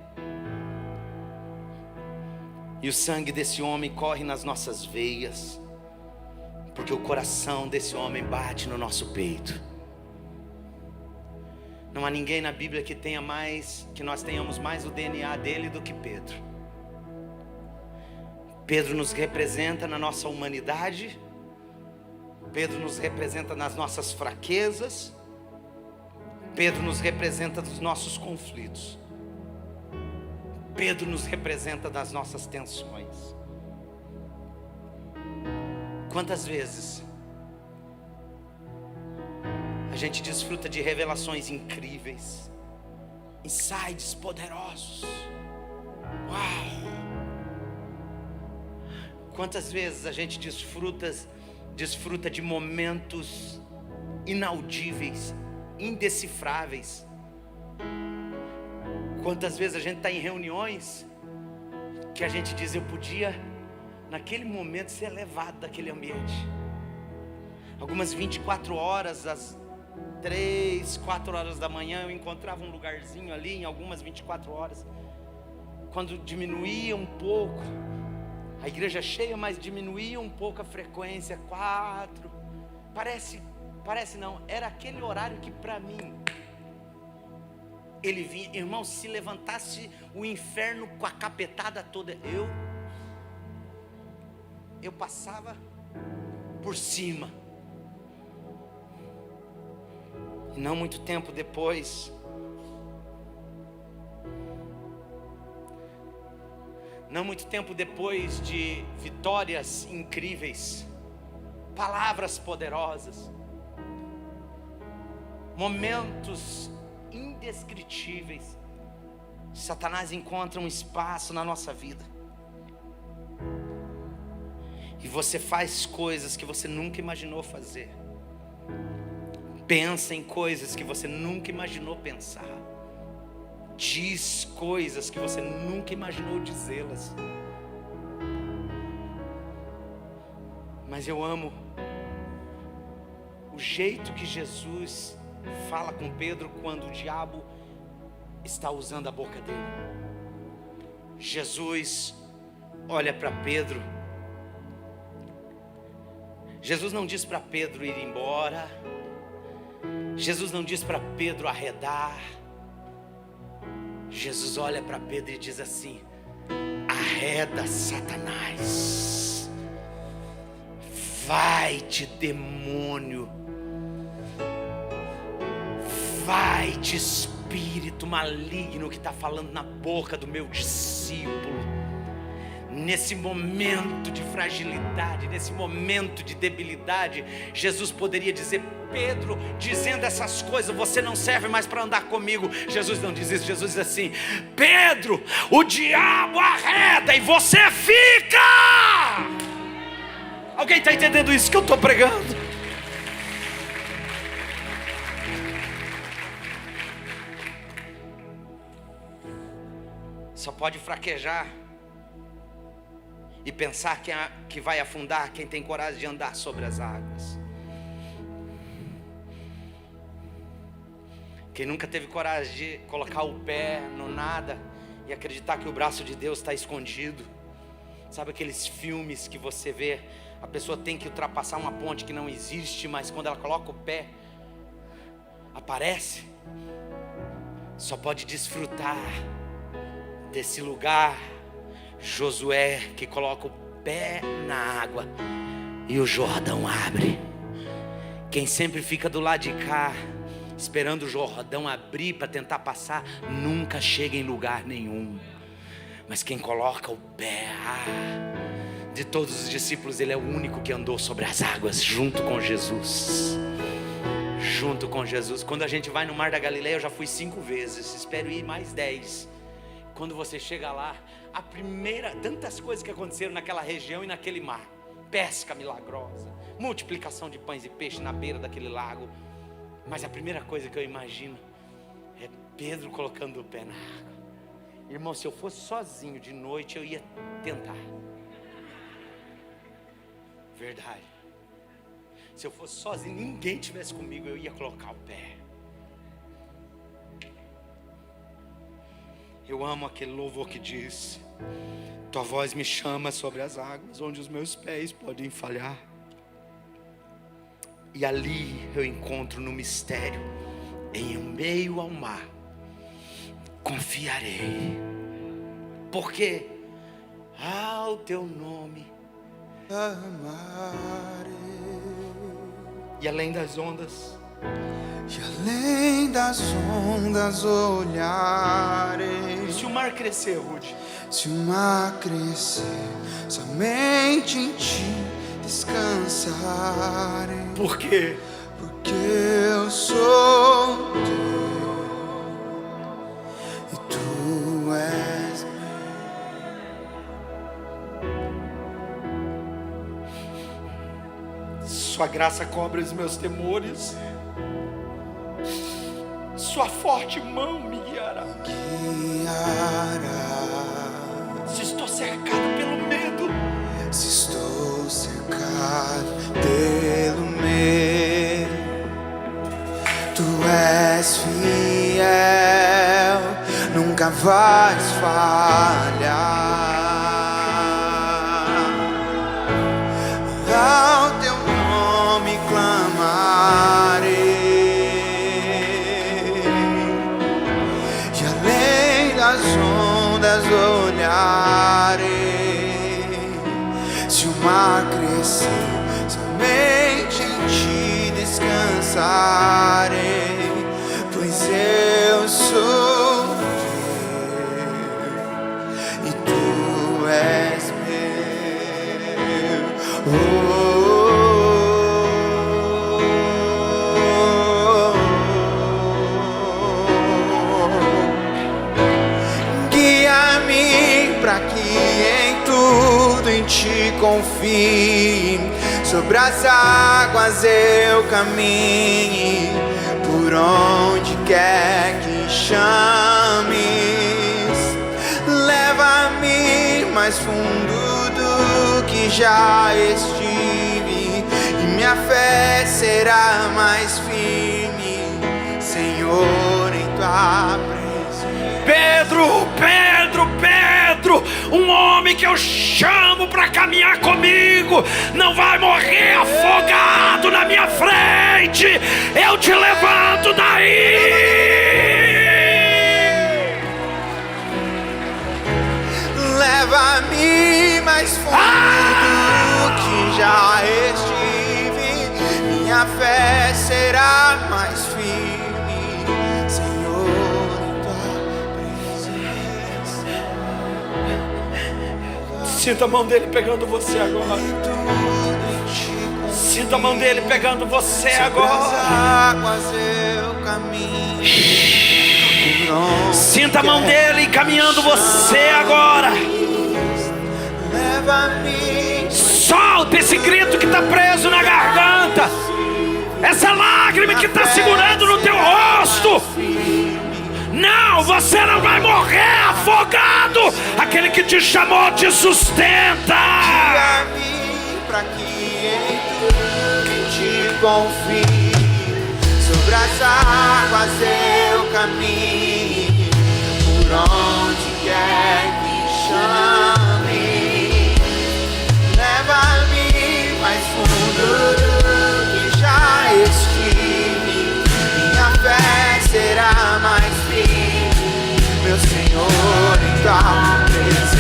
E o sangue desse homem corre nas nossas veias, porque o coração desse homem bate no nosso peito. Não há ninguém na Bíblia que nós tenhamos mais o DNA dele do que Pedro. Pedro nos representa na nossa humanidade. Pedro nos representa nas nossas fraquezas. Pedro nos representa nos nossos conflitos. Pedro nos representa nas nossas tensões. Quantas vezes a gente desfruta de revelações incríveis, insights poderosos. Uau! Quantas vezes a gente desfruta de momentos inaudíveis, indecifráveis. Quantas vezes a gente está em reuniões que a gente diz: eu podia naquele momento ser levado daquele ambiente. Algumas 24 horas, às 3, 4 horas da manhã, eu encontrava um lugarzinho ali, em algumas 24 horas. Quando diminuía um pouco, a igreja cheia, mas diminuía um pouco a frequência, 4. Parece não, era aquele horário que para mim, ele vinha, irmão, se levantasse o inferno com a capetada toda, eu passava por cima. E não muito tempo depois, de vitórias incríveis, palavras poderosas, momentos indescritíveis, Satanás encontra um espaço na nossa vida. E você faz coisas que você nunca imaginou fazer. Pensa em coisas que você nunca imaginou pensar. Diz coisas que você nunca imaginou dizê-las. Mas eu amo o jeito que Jesus fala com Pedro quando o diabo está usando a boca dele. Jesus olha para Pedro. Jesus não diz para Pedro ir embora. Jesus não diz para Pedro arredar. Jesus olha para Pedro e diz assim: arreda, Satanás. Vai-te, demônio. Vai-te, espírito maligno que está falando na boca do meu discípulo. nesse momento de fragilidade, nesse momento de debilidade, Jesus poderia dizer: Pedro, dizendo essas coisas, você não serve mais para andar comigo. Jesus não diz isso, Jesus diz assim: Pedro, o diabo arreda e você fica. Alguém está entendendo isso que eu estou pregando? Só pode fraquejar e pensar que vai afundar quem tem coragem de andar sobre as águas. Quem nunca teve coragem de colocar o pé no nada e acreditar que o braço de Deus está escondido. Sabe aqueles filmes que você vê, a pessoa tem que ultrapassar uma ponte que não existe, mas quando ela coloca o pé, aparece. Só pode desfrutar desse lugar Josué, que coloca o pé na água e o Jordão abre. Quem sempre fica do lado de cá, esperando o Jordão abrir para tentar passar, nunca chega em lugar nenhum. Mas quem coloca o pé, de todos os discípulos, ele é o único que andou sobre as águas junto com Jesus. Junto com Jesus. Quando a gente vai no Mar da Galileia, eu já fui 5 vezes, espero ir mais 10. Quando você chega lá, tantas coisas que aconteceram naquela região e naquele mar: pesca milagrosa, multiplicação de pães e peixes na beira daquele lago. Mas a primeira coisa que eu imagino é Pedro colocando o pé na água. Irmão, se eu fosse sozinho de noite, eu ia tentar. Verdade. Se eu fosse sozinho, ninguém tivesse comigo, eu ia colocar o pé. Eu amo aquele louvor que diz: tua voz me chama sobre as águas, onde os meus pés podem falhar. E ali eu encontro no mistério, em meio ao mar, confiarei, porque ao teu nome amarei. E além das ondas, e além das ondas olharei. E se o mar crescer, Rude? Se o mar crescer, somente em ti descansarei. Por quê? Porque eu sou teu e tu és meu. Sua graça cobre os meus temores, sua forte mão me guiará. Se estou cercado pelo medo, se estou cercado pelo medo, tu és fiel, nunca vais falhar. Ao teu nome clamarei, e além das ondas olharei. Se o mar crescer, somente em ti descansarei, pois eu sou teu e tu és meu. Guia-me para que em tudo em ti confie, sobre as águas eu caminhe, por onde quer que chames. Leva-me mais fundo do que já estive, e minha fé será mais firme, Senhor, em tua presença. Pedro, um homem que eu chamo para caminhar comigo, não vai morrer afogado na minha frente. Eu te levanto daí. Leva-me mais fundo do que já estive, minha fé será mais firme, Senhor, em tua presença. Se Sinta a mão dele pegando você agora. Sinta a mão dele pegando você agora. Águas eu caminho. Sinta a mão dele encaminhando você agora. Leva-me. Solta esse grito que está preso na garganta. Essa lágrima que está segurando no teu rosto. Não, você não vai morrer afogado. Aquele que te chamou te sustenta. Guia-me pra que em tu te confie. Sobre as águas eu caminho. Por onde quer que chame. Leva-me mais fundo do que já estive. Minha fé será mais firme, meu Senhor, em tua presença.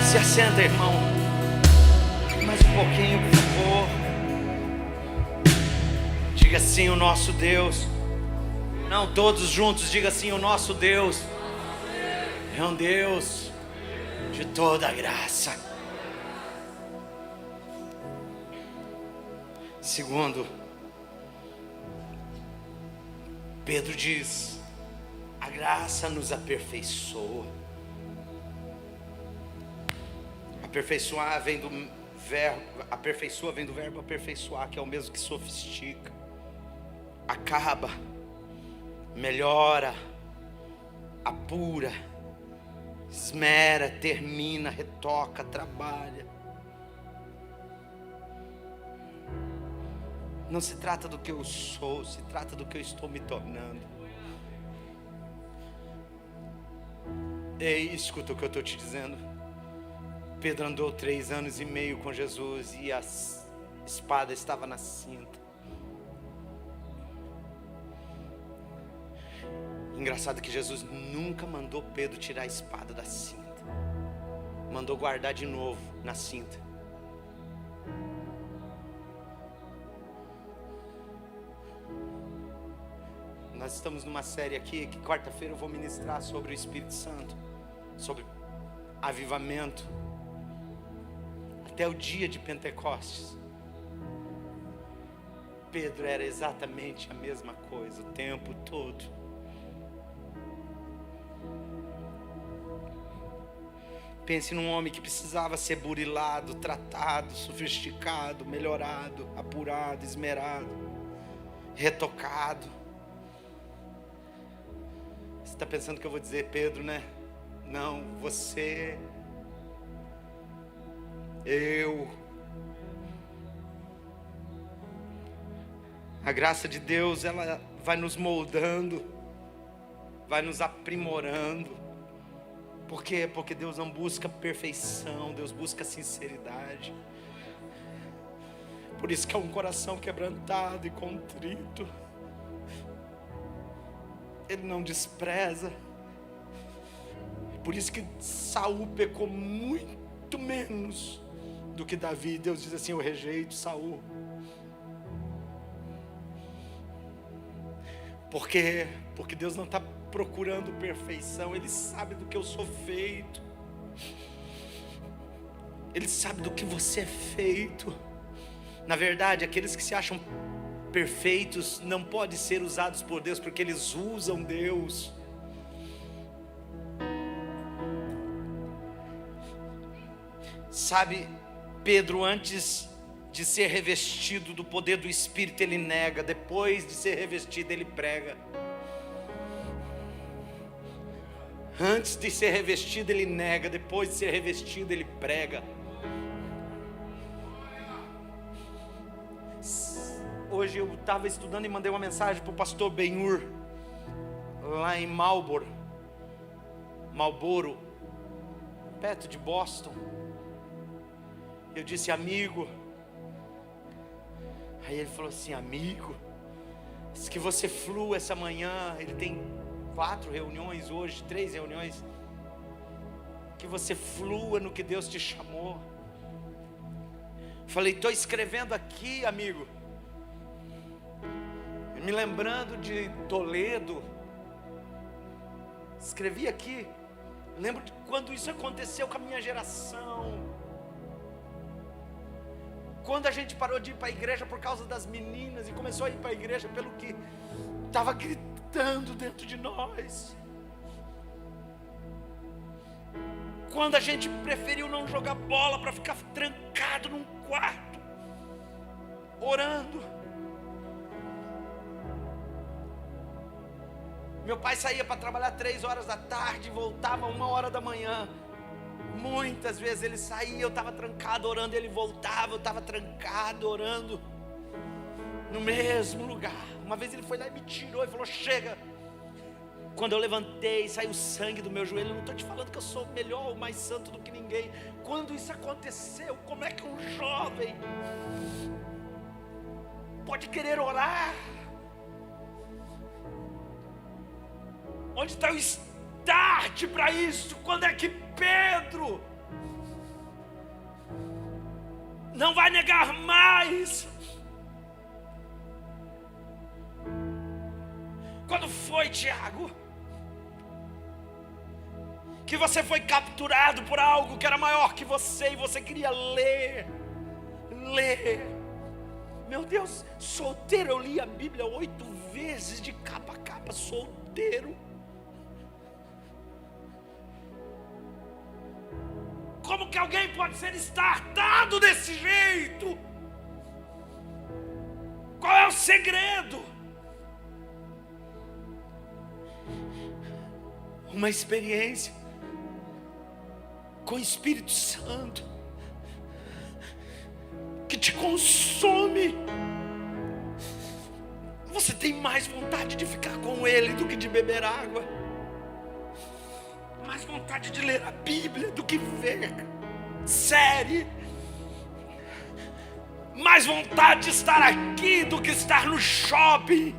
Se assenta, irmão. Mais um pouquinho, por favor. Diga assim: o nosso Deus. Não, todos juntos, diga assim: o nosso Deus é um Deus de toda graça. Segundo, Pedro diz: a graça nos aperfeiçoa. Aperfeiçoar vem do verbo, aperfeiçoa vem do verbo aperfeiçoar, que é o mesmo que sofistica, acaba, melhora, apura, esmera, termina, retoca, trabalha. Não se trata do que eu sou, se trata do que eu estou me tornando. Ei, escuta o que eu estou te dizendo. Pedro andou 3 anos e meio com Jesus e a espada estava na cinta. Engraçado que Jesus nunca mandou Pedro tirar a espada da cinta. Mandou guardar de novo na cinta. Nós estamos numa série aqui que quarta-feira eu vou ministrar sobre o Espírito Santo, sobre avivamento, até o dia de Pentecostes. Pedro era exatamente a mesma coisa o tempo todo. Pense num homem que precisava ser burilado, tratado, sofisticado, melhorado, apurado, esmerado, retocado. Você está pensando que eu vou dizer Pedro, né? Não, você, eu. A graça de Deus, ela vai nos moldando, vai nos aprimorando. Por quê? Porque Deus não busca perfeição, Deus busca sinceridade. Por isso que é um coração quebrantado e contrito. Ele não despreza. Por isso que Saul pecou muito menos do que Davi. Deus diz assim: eu rejeito Saul. Por quê? Porque Deus não está procurando perfeição. Ele sabe do que eu sou feito. Ele sabe do que você é feito. Na verdade, aqueles que se acham perfeitos não podem ser usados por Deus, porque eles usam Deus. Sabe, Pedro, antes de ser revestido do poder do Espírito, ele nega. Depois de ser revestido, ele prega. Antes de ser revestido, ele nega. Depois de ser revestido, ele prega. Hoje eu estava estudando e mandei uma mensagem para o pastor Ben-Hur, lá em Marlboro, perto de Boston. Eu disse: amigo. Aí ele falou assim: amigo, diz que você flua essa manhã. Ele tem 4 reuniões hoje, 3 reuniões. Que você flua no que Deus te chamou. Falei, estou escrevendo aqui, amigo, me lembrando de Toledo. Escrevi aqui. Lembro de quando isso aconteceu com a minha geração. Quando a gente parou de ir para a igreja por causa das meninas e começou a ir para a igreja pelo que estava gritando dentro de nós. Quando a gente preferiu não jogar bola para ficar trancado num quarto, orando. Meu pai saía para trabalhar 3 horas da tarde, voltava 1 hora da manhã. Muitas vezes ele saía, eu estava trancado orando, ele voltava, eu estava trancado orando, no mesmo lugar. Uma vez ele foi lá e me tirou e falou, chega. Quando eu levantei, saiu sangue do meu joelho. Eu não estou te falando que eu sou melhor ou mais santo do que ninguém. Quando isso aconteceu, como é que um jovem pode querer orar? Onde está o start para isso? Quando é que Pedro não vai negar mais? Quando foi, Tiago, que você foi capturado por algo que era maior que você e você queria ler? Meu Deus, solteiro, eu li a Bíblia 8 vezes de capa a capa, solteiro. Como que alguém pode ser startado desse jeito? Qual é o segredo? Uma experiência com o Espírito Santo que te consome. Você tem mais vontade de ficar com Ele do que de beber água. Mais vontade de ler a Bíblia do que ver série. Mais vontade de estar aqui do que estar no shopping.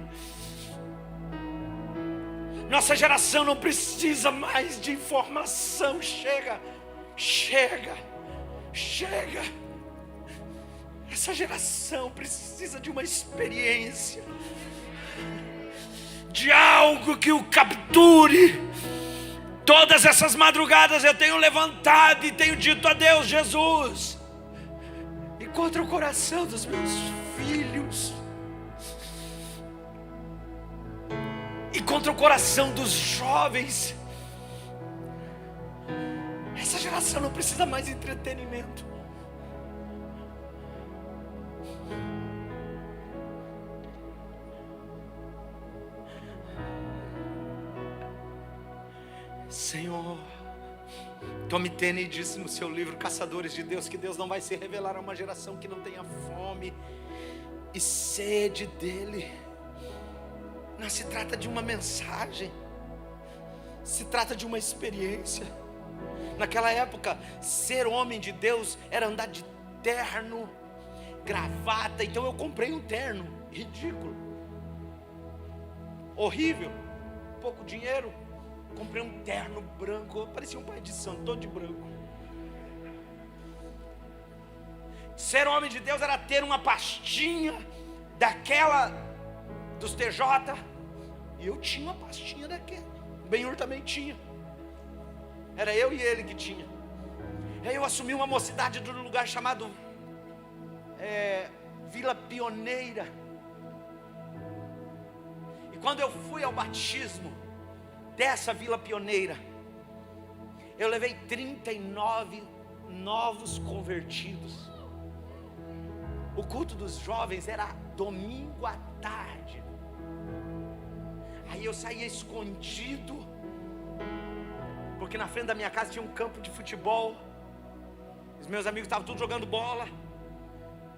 Nossa geração não precisa mais de informação. Chega. Essa geração precisa de uma experiência, de algo que o capture. Todas essas madrugadas eu tenho levantado e tenho dito a Deus, Jesus, encontra o coração dos meus filhos, encontra o coração dos jovens. Essa geração não precisa mais de entretenimento. Senhor, Tommy Tenney disse no seu livro Caçadores de Deus que Deus não vai se revelar a uma geração que não tenha fome e sede dele. Não se trata de uma mensagem, se trata de uma experiência. Naquela época, ser homem de Deus era andar de terno, gravata. Então eu comprei um terno ridículo, horrível, pouco dinheiro. Comprei um terno branco, parecia um pai de santo, todo de branco. Ser homem de Deus era ter uma pastinha daquela dos TJ. E eu tinha uma pastinha daquela. O Benhur também tinha. Era eu e ele que tinha. Aí eu assumi uma mocidade de um lugar chamado Vila Pioneira. E quando eu fui ao batismo dessa Vila Pioneira, eu levei 39 novos convertidos. O culto dos jovens era domingo à tarde. Aí eu saía escondido, porque na frente da minha casa tinha um campo de futebol. Os meus amigos estavam todos jogando bola.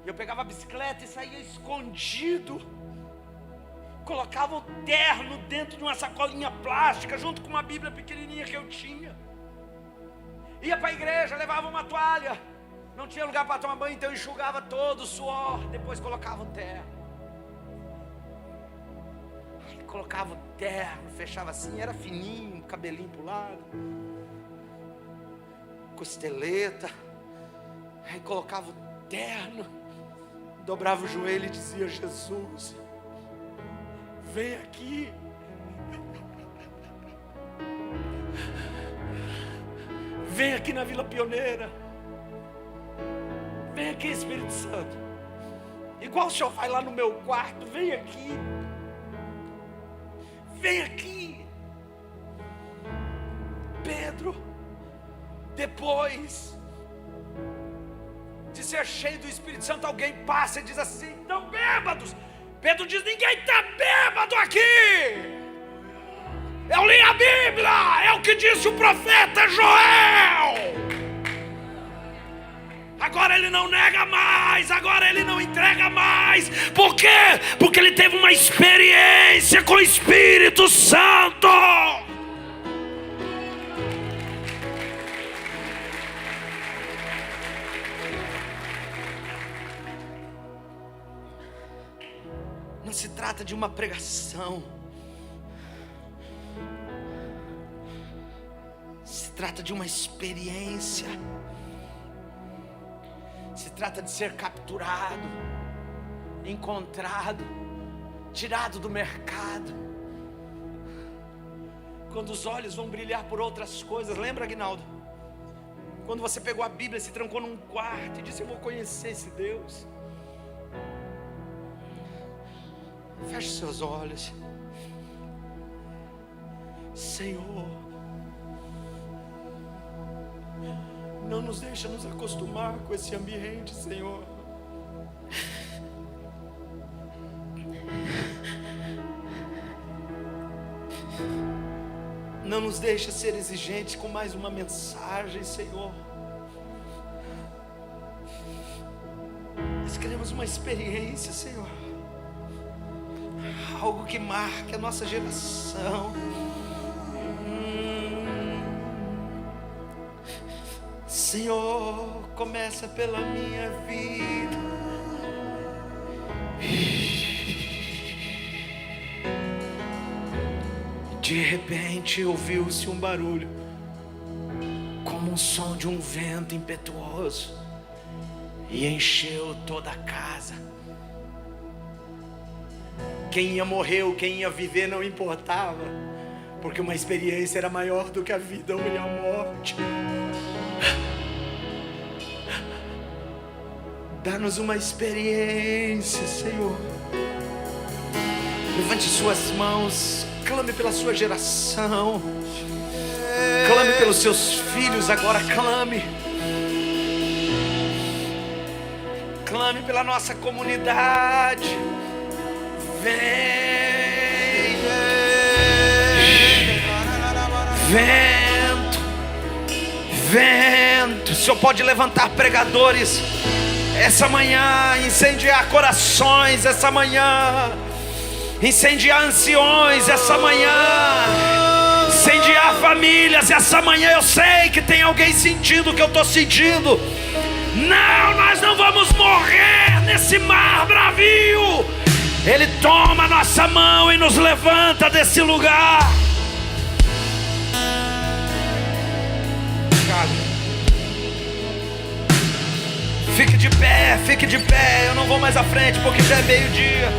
Eu pegava a bicicleta e saía escondido. Colocava o terno dentro de uma sacolinha plástica, junto com uma Bíblia pequenininha que eu tinha. Ia para a igreja, levava uma toalha. Não tinha lugar para tomar banho, então eu enxugava todo o suor. Depois colocava o terno. Aí colocava o terno, fechava assim, era fininho, cabelinho para o lado, costeleta. Aí colocava o terno, dobrava o joelho e dizia: Jesus, vem aqui. Vem aqui na Vila Pioneira. Vem aqui, Espírito Santo. Igual o Senhor vai lá no meu quarto, vem aqui. Vem aqui. Pedro, depois de ser cheio do Espírito Santo, alguém passa e diz assim: estão bêbados. Pedro diz: ninguém está bêbado aqui. Eu li a Bíblia, é o que disse o profeta Joel. Agora ele não nega mais, agora ele não entrega mais. Por quê? Porque ele teve uma experiência com o Espírito Santo. Não se trata de uma pregação, se trata de uma experiência. Se trata de ser capturado, encontrado, tirado do mercado. Quando os olhos vão brilhar por outras coisas. Lembra, Aguinaldo? Quando você pegou a Bíblia, se trancou num quarto e disse: eu vou conhecer esse Deus. Feche seus olhos. Senhor, não nos deixa nos acostumar com esse ambiente, Senhor. Não nos deixa ser exigentes com mais uma mensagem, Senhor. Nós queremos uma experiência, Senhor. Algo que marque a nossa geração. Senhor, começa pela minha vida. De repente ouviu-se um barulho, como um som de um vento impetuoso, e encheu toda a casa. Quem ia morrer ou quem ia viver não importava, porque uma experiência era maior do que a vida ou a morte. Dá-nos uma experiência, Senhor. Levante suas mãos, clame pela sua geração, clame pelos seus filhos agora, clame. Clame pela nossa comunidade. Vem, vento, vento. O Senhor pode levantar pregadores essa manhã, incendiar corações essa manhã, incendiar anciões essa manhã, incendiar famílias essa manhã. Eu sei que tem alguém sentindo o que eu estou sentindo. Não, nós não vamos morrer nesse mar bravio. Ele toma a nossa mão e nos levanta desse lugar. Fique de pé, fique de pé. Eu não vou mais à frente porque já é meio-dia.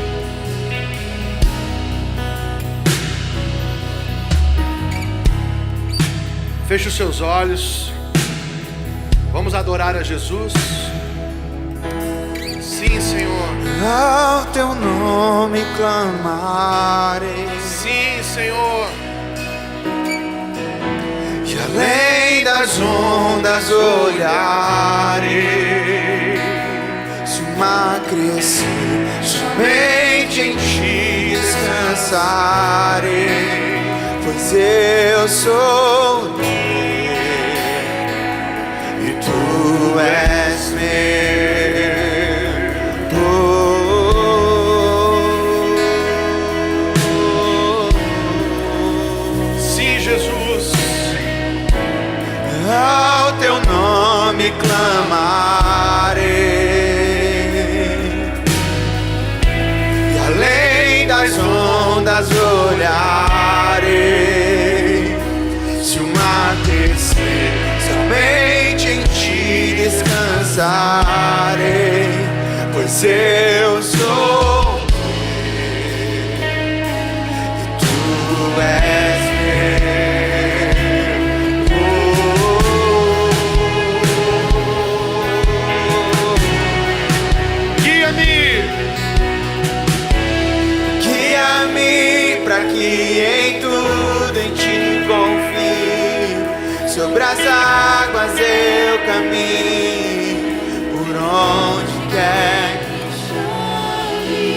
Feche os seus olhos. Vamos adorar a Jesus. Sim, Senhor. Ao teu nome clamarei. Sim, Senhor. E além das ondas olharei. Se o mar crescer, somente em ti descansarei. Pois eu sou teu e tu és meu. Ao teu nome clamarei, e além das ondas olharei. Se o mar crescer, somente em ti descansarei. mas eu sou e tu és meu. Guia-me pra que em tudo em ti confie. Sobre as águas eu caminho, por onde quer que chame.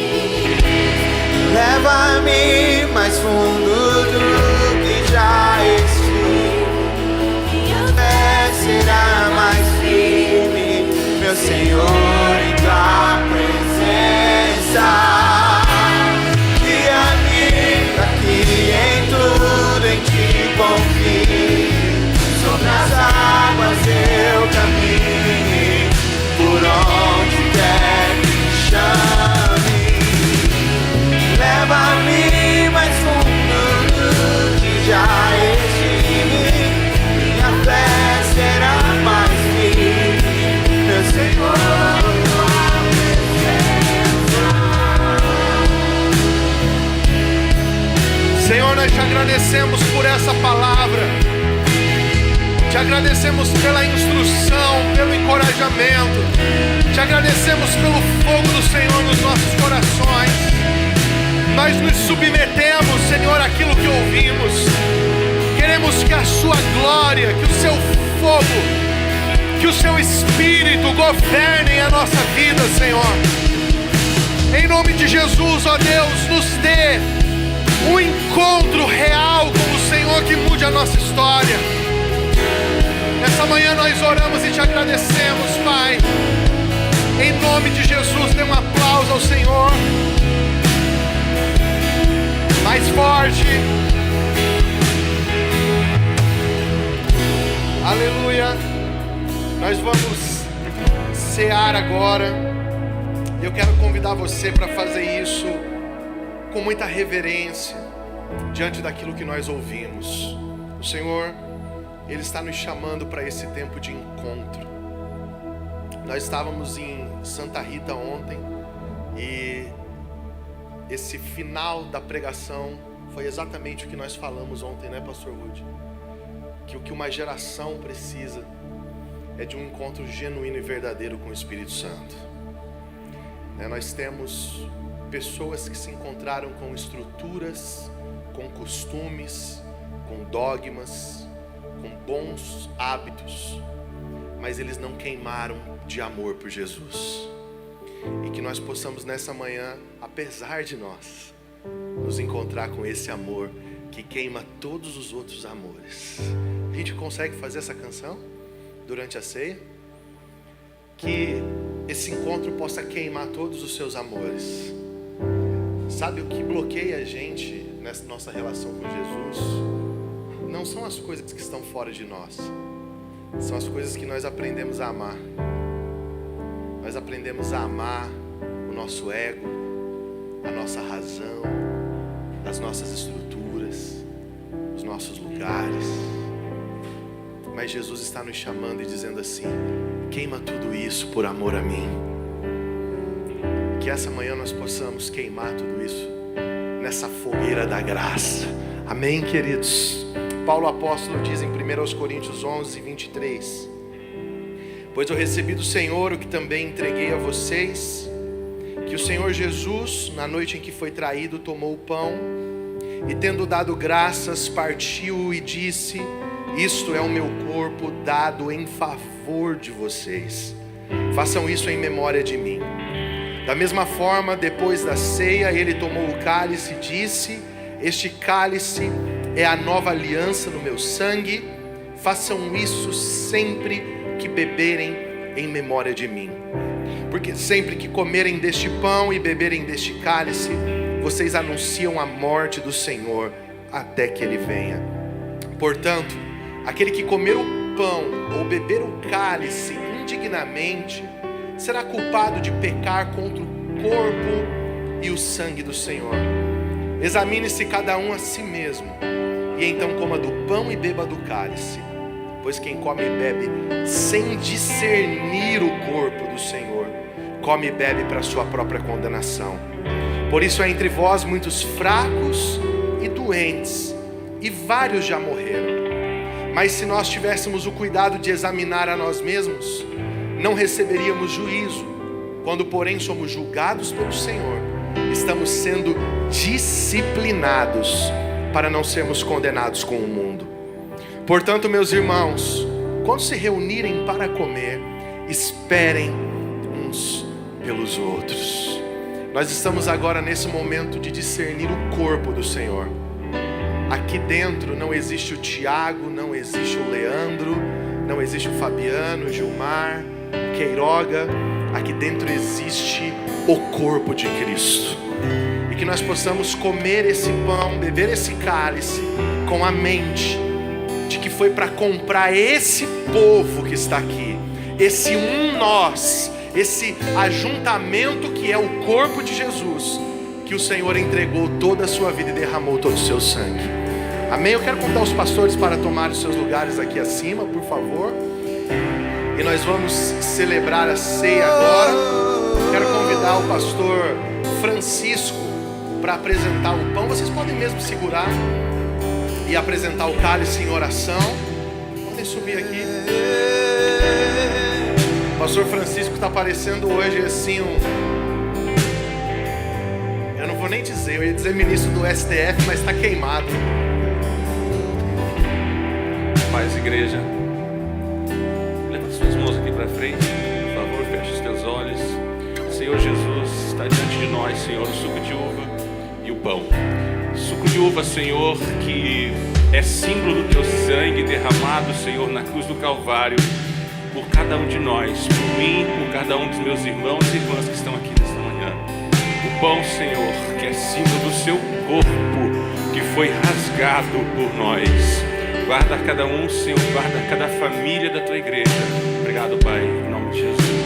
Leva-me mais fundo do que já estive. Minha fé será mais firme, meu Senhor, em tua presença. Guia-me pra que em tudo em ti confie. Sobre as águas eu caminho, por onde quer que me chame. Leva-me mais fundo do que já estive. Minha fé será mais firme, meu Senhor, tua presença. Senhor, nós te agradecemos por essa palavra. Te agradecemos pela instrução, pelo encorajamento. Te agradecemos pelo fogo do Senhor nos nossos corações. Nós nos submetemos, Senhor, àquilo que ouvimos. Queremos que a sua glória, que o seu fogo, que o seu Espírito governem a nossa vida, Senhor. Em nome de Jesus, ó Deus, nos dê um encontro real com o Senhor que mude a nossa história. Nessa manhã nós oramos e te agradecemos, Pai. Em nome de Jesus, dê um aplauso ao Senhor. Mais forte. Aleluia. Nós vamos cear agora. Eu quero convidar você para fazer isso com muita reverência diante daquilo que nós ouvimos. O Senhor, Ele está nos chamando para esse tempo de encontro. Nós estávamos em Santa Rita ontem e esse final da pregação foi exatamente o que nós falamos ontem, né, Pastor Rudy? Que o que uma geração precisa é de um encontro genuíno e verdadeiro com o Espírito Santo. Nós temos pessoas que se encontraram com estruturas, com costumes, com dogmas, com bons hábitos, mas eles não queimaram de amor por Jesus. E que nós possamos nessa manhã, apesar de nós, nos encontrar com esse amor que queima todos os outros amores. A gente consegue fazer essa canção durante a ceia? Que esse encontro possa queimar todos os seus amores. Sabe o que bloqueia a gente nessa nossa relação com Jesus? Não são as coisas que estão fora de nós, são as coisas que nós aprendemos a amar. Nós aprendemos a amar o nosso ego, a nossa razão, as nossas estruturas, os nossos lugares. Mas Jesus está nos chamando e dizendo assim: queima tudo isso por amor a mim. Que essa manhã nós possamos queimar tudo isso nessa fogueira da graça. Amém, queridos? Paulo apóstolo diz em 1 Coríntios 11, 23: pois eu recebi do Senhor o que também entreguei a vocês, que o Senhor Jesus, na noite em que foi traído, tomou o pão e, tendo dado graças, partiu e disse: isto é o meu corpo dado em favor de vocês. Façam isso em memória de mim. Da mesma forma, depois da ceia, ele tomou o cálice e disse: este cálice é a nova aliança no meu sangue. Façam isso sempre que beberem em memória de mim. Porque sempre que comerem deste pão e beberem deste cálice, vocês anunciam a morte do Senhor até que Ele venha. Portanto, aquele que comer o pão ou beber o cálice indignamente será culpado de pecar contra o corpo e o sangue do Senhor. Examine-se cada um a si mesmo, e então coma do pão e beba do cálice. Pois quem come e bebe sem discernir o corpo do Senhor, come e bebe para a sua própria condenação. Por isso há entre vós muitos fracos e doentes, e vários já morreram. Mas se nós tivéssemos o cuidado de examinar a nós mesmos, não receberíamos juízo. Quando, porém, somos julgados pelo Senhor, estamos sendo disciplinados para não sermos condenados com o mundo. Portanto, meus irmãos, quando se reunirem para comer, esperem uns pelos outros. Nós estamos agora nesse momento de discernir o corpo do Senhor. Aqui dentro não existe o Tiago, não existe o Leandro, não existe o Fabiano, o Gilmar, o Queiroga. Aqui dentro existe o corpo de Cristo. E que nós possamos comer esse pão, beber esse cálice com a mente de que foi para comprar esse povo que está aqui, esse nós, esse ajuntamento que é o corpo de Jesus, que o Senhor entregou toda a sua vida e derramou todo o seu sangue. Amém? Eu quero convidar os pastores para tomar os seus lugares aqui acima, por favor. E nós vamos celebrar a ceia agora. Quero convidar o pastor Francisco para apresentar o pão. Vocês podem mesmo segurar e apresentar o cálice em oração. Podem subir aqui. O pastor Francisco está aparecendo hoje assim eu não vou nem dizer, eu ia dizer ministro do STF, mas está queimado. Paz, igreja. Levanta suas mãos aqui para frente, por favor, feche os teus olhos. Senhor Jesus, está diante de nós, Senhor, o suco de uva e o pão. Suco de uva, Senhor, que é símbolo do teu sangue derramado, Senhor, na cruz do Calvário, por cada um de nós, por mim, por cada um dos meus irmãos e irmãs que estão aqui nesta manhã. O pão, Senhor, que é símbolo do seu corpo, que foi rasgado por nós. Guarda cada um, Senhor, guarda cada família da tua igreja. Obrigado, Pai, em nome de Jesus.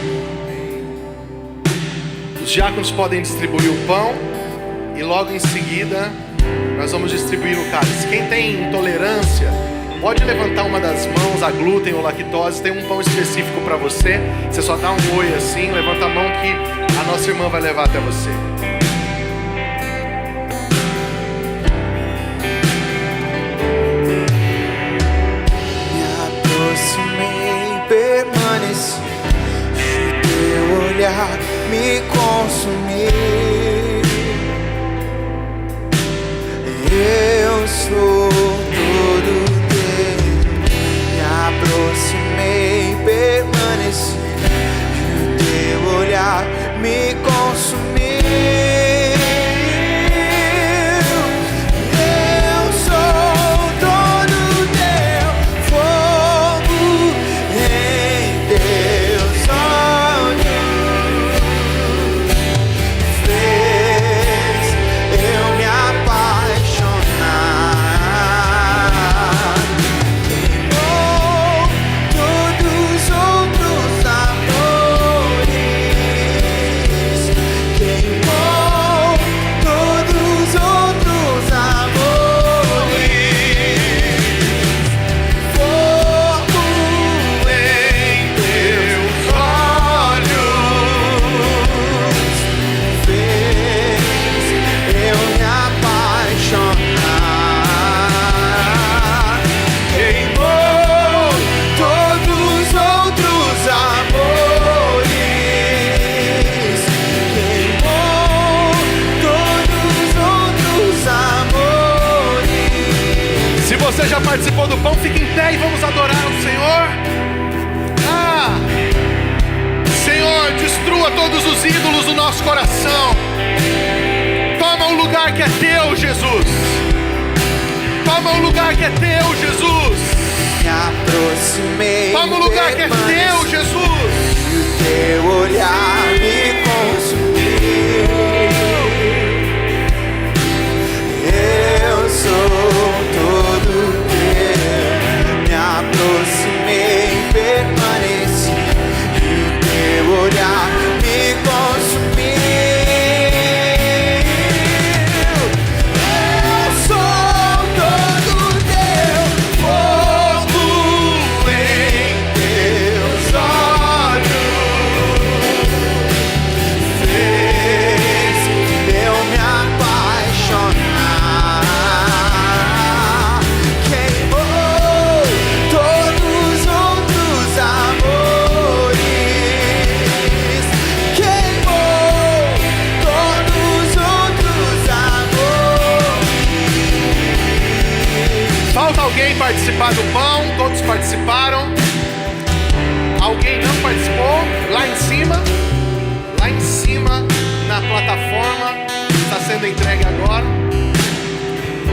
Os diáconos podem distribuir o pão e logo em seguida nós vamos distribuir o cálice. Quem tem intolerância pode levantar uma das mãos a glúten ou lactose. Tem um pão específico para você. Você só dá um oi assim, levanta a mão que a nossa irmã vai levar até você. Permaneci, teu olhar me consumir. Eu sou todo teu. Me aproximei, permaneci, teu olhar me consumir. Você já participou do pão? Fique em pé e vamos adorar o Senhor. Senhor, destrua todos os ídolos do nosso coração. Toma o lugar que é teu, Jesus. Toma o lugar que é teu, Jesus. Me aproximei, toma o lugar que é teu, Jesus. E o teu olhar me consumiu. Eu sou todo teu. Me aproximei, permaneci, e o teu olhar me consumiu. Eu sou todo teu, fogo em teus olhos. participar do pão? Todos participaram? Alguém não participou? Lá em cima, na plataforma, está sendo entregue agora.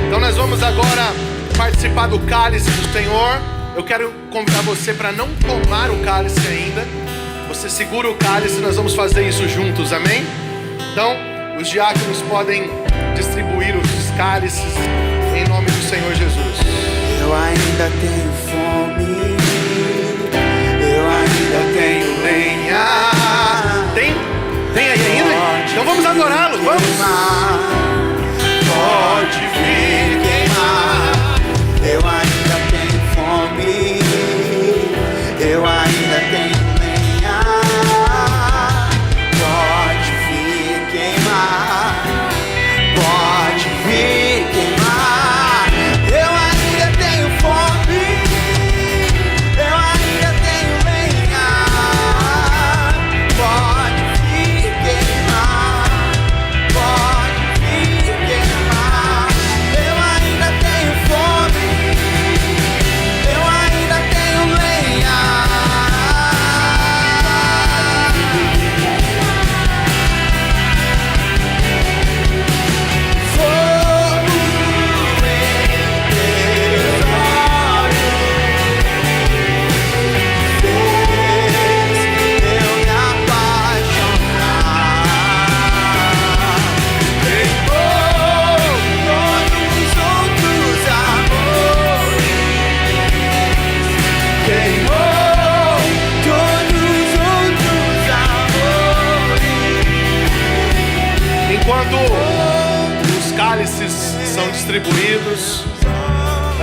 Então nós vamos agora participar do cálice do Senhor. Eu quero convidar você para não tomar o cálice ainda. Você segura o cálice, nós vamos fazer isso juntos, amém? Então, os diáconos podem distribuir os cálices em nome do Senhor Jesus. Eu ainda tenho fome, eu ainda tenho lenha. Tem aí ainda? Então vamos adorá-lo, vamos! Pode vir queimar. Eu ainda tenho fome, eu ainda tenho lenha. Pode vir queimar, pode vir queimar. Eu ainda tenho fome, eu ainda tenho lenha. Pode vir queimar, pode vir queimar. Eu ainda tenho fome, eu ainda tenho lenha. Fogo em teus olhos fez eu me apaixonar. Queimou todos os outros amores, queimou todos os outros amores. Enquanto os cálices são distribuídos,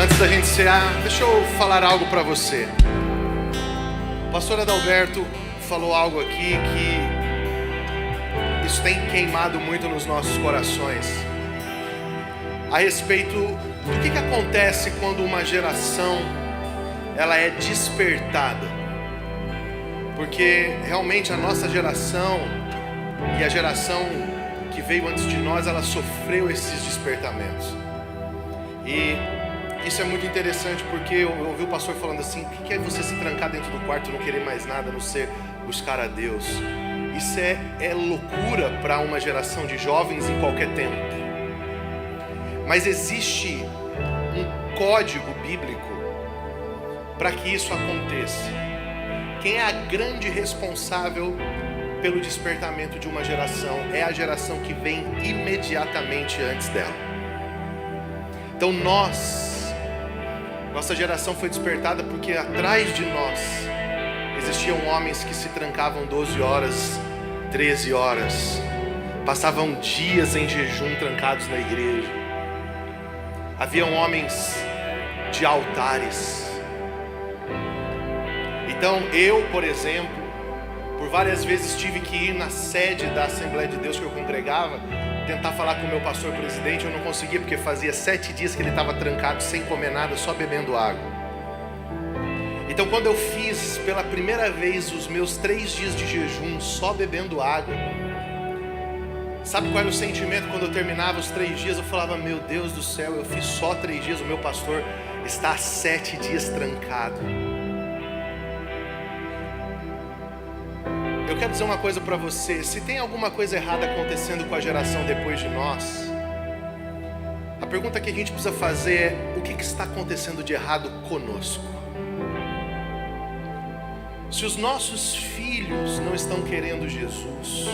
antes da gente cear, deixa eu falar algo para você. O pastor Adalberto falou algo aqui que isso tem queimado muito nos nossos corações, a respeito do que acontece quando uma geração ela é despertada. Porque realmente a nossa geração e a geração que veio antes de nós, ela sofreu esses despertamentos. E isso é muito interessante, porque eu ouvi o pastor falando assim: o que é você se trancar dentro do quarto e não querer mais nada a não ser buscar a Deus? Isso é loucura para uma geração de jovens em qualquer tempo. Mas existe um código bíblico para que isso aconteça. Quem é a grande responsável pelo despertamento de uma geração? É a geração que vem imediatamente antes dela. Então nossa geração foi despertada porque atrás de nós existiam homens que se trancavam 12 horas, 13 horas, passavam dias em jejum trancados na igreja. Haviam homens de altares. Então eu, por exemplo, por várias vezes tive que ir na sede da Assembleia de Deus que eu congregava, tentar falar com o meu pastor presidente. Eu não conseguia, porque fazia 7 dias que ele estava trancado, sem comer nada, só bebendo água. Então quando eu fiz pela primeira vez os meus 3 dias de jejum, só bebendo água, sabe qual era o sentimento quando eu terminava os 3 dias? Eu falava: meu Deus do céu, eu fiz só 3 dias, o meu pastor está há 7 dias trancado. Eu quero dizer uma coisa para você: se tem alguma coisa errada acontecendo com a geração depois de nós, a pergunta que a gente precisa fazer é: o que está acontecendo de errado conosco? Se os nossos filhos não estão querendo Jesus,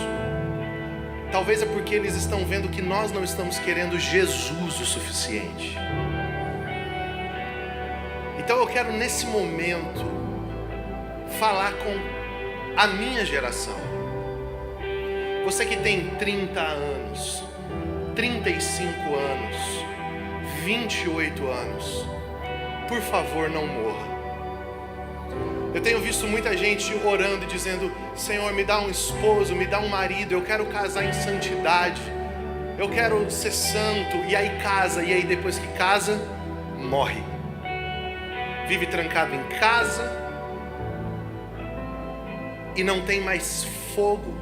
talvez é porque eles estão vendo que nós não estamos querendo Jesus o suficiente. Então eu quero nesse momento falar com a minha geração. Você que tem 30 anos, 35 anos, 28 anos, por favor, não morra. Eu tenho visto muita gente orando e dizendo: Senhor, me dá um esposo, me dá um marido, eu quero casar em santidade, eu quero ser santo. E aí casa, e aí depois que casa, morre. Vive trancado em casa e não tem mais fogo,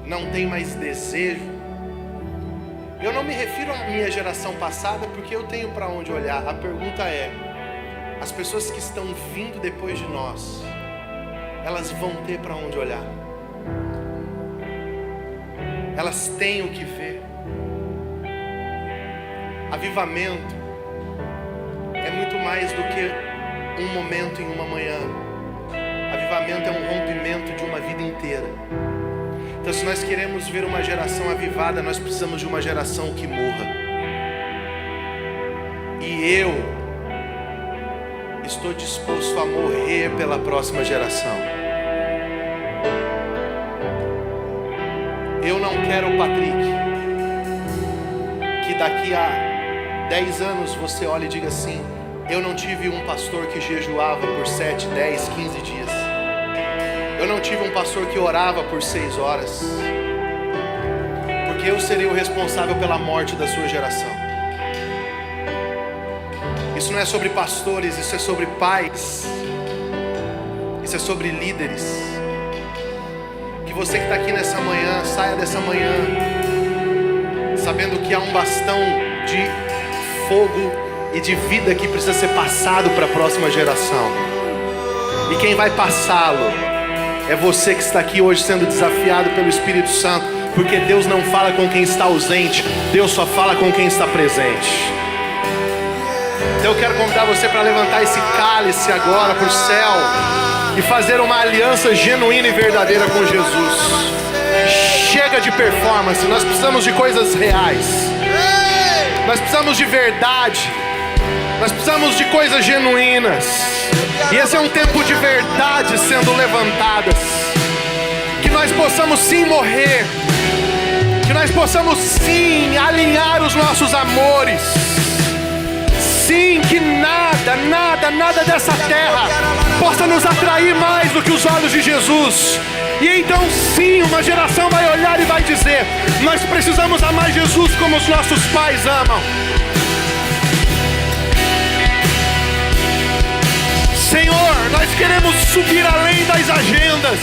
não tem mais desejo, Eu não me refiro à minha geração passada, porque eu tenho para onde olhar. A pergunta é: as pessoas que estão vindo depois de nós, elas vão ter para onde olhar? Elas têm o que ver. Avivamento é muito mais do que um momento em uma manhã. Avivamento é um rompimento de uma vida inteira. Então, se nós queremos ver uma geração avivada, nós precisamos de uma geração que morra. E eu estou disposto a morrer pela próxima geração. Eu não quero o Patrick, que daqui a 10 anos você olhe e diga assim: eu não tive um pastor que jejuava por 7, 10, 15 dias. Eu não tive um pastor que orava por 6 horas. Porque eu serei o responsável pela morte da sua geração. Isso não é sobre pastores, isso é sobre pais. Isso é sobre líderes. Que você que está aqui nessa manhã, saia dessa manhã sabendo que há um bastão de fogo e de vida que precisa ser passado para a próxima geração. E quem vai passá-lo é você que está aqui hoje sendo desafiado pelo Espírito Santo, porque Deus não fala com quem está ausente, Deus só fala com quem está presente. Então eu quero convidar você para levantar esse cálice agora para o céu e fazer uma aliança genuína e verdadeira com Jesus. Chega de performance, nós precisamos de coisas reais. Nós precisamos de verdade. Nós precisamos de coisas genuínas. E esse é um tempo de verdade sendo levantadas. Que nós possamos sim morrer. Que nós possamos sim alinhar os nossos amores. Sim, que nada dessa terra possa nos atrair mais do que os olhos de Jesus. E então sim, uma geração vai olhar e vai dizer: nós precisamos amar Jesus como os nossos pais amam. Senhor, nós queremos subir além das agendas,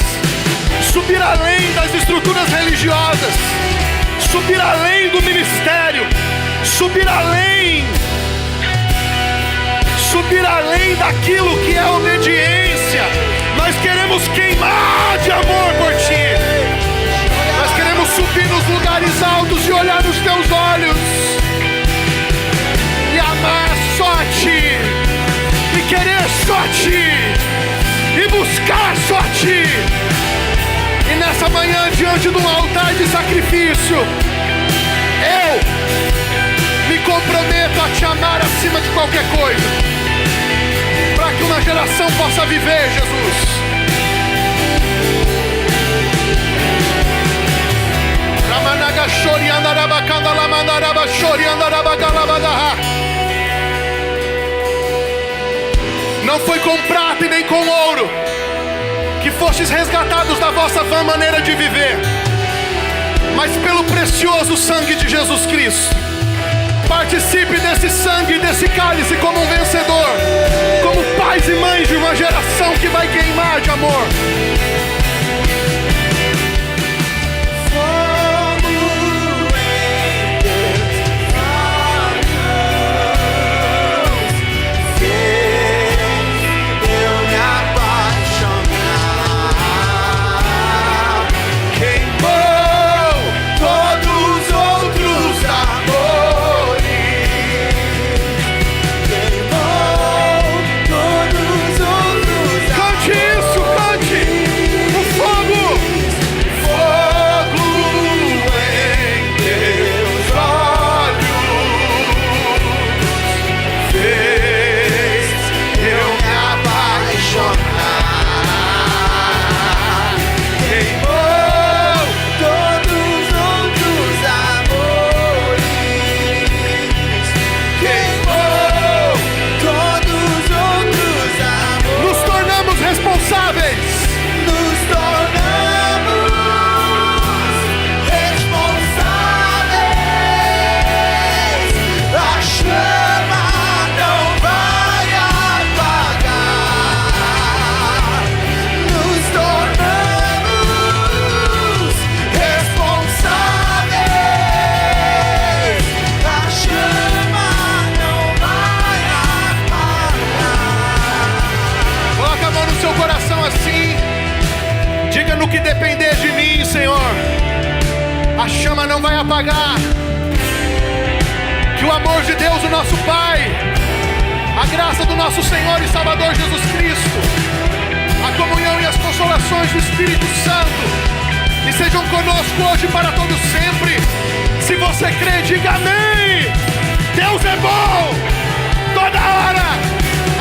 subir além das estruturas religiosas, subir além do ministério, subir além daquilo que é obediência. Nós queremos queimar de amor por Ti. Nós queremos subir nos lugares altos e olhar nos Teus olhos e amar só a Ti, e querer só a Ti, e buscar só a Ti. E nessa manhã, diante de um altar de sacrifício, eu me comprometo a Te amar acima de qualquer coisa, para que uma geração possa viver, Jesus. Não foi com prata e nem com ouro que fostes resgatados da vossa vã maneira de viver, mas pelo precioso sangue de Jesus Cristo. Participe desse sangue e desse cálice como um vencedor, como pais e mães de uma geração que vai queimar de amor. Todos Diga: no que depender de mim, Senhor, a chama não vai apagar. Que o amor de Deus, o nosso Pai, a graça do nosso Senhor e Salvador Jesus Cristo, a comunhão e as consolações do Espírito Santo, e sejam conosco hoje para todos sempre. Se você crê, diga amém. Deus é bom toda hora.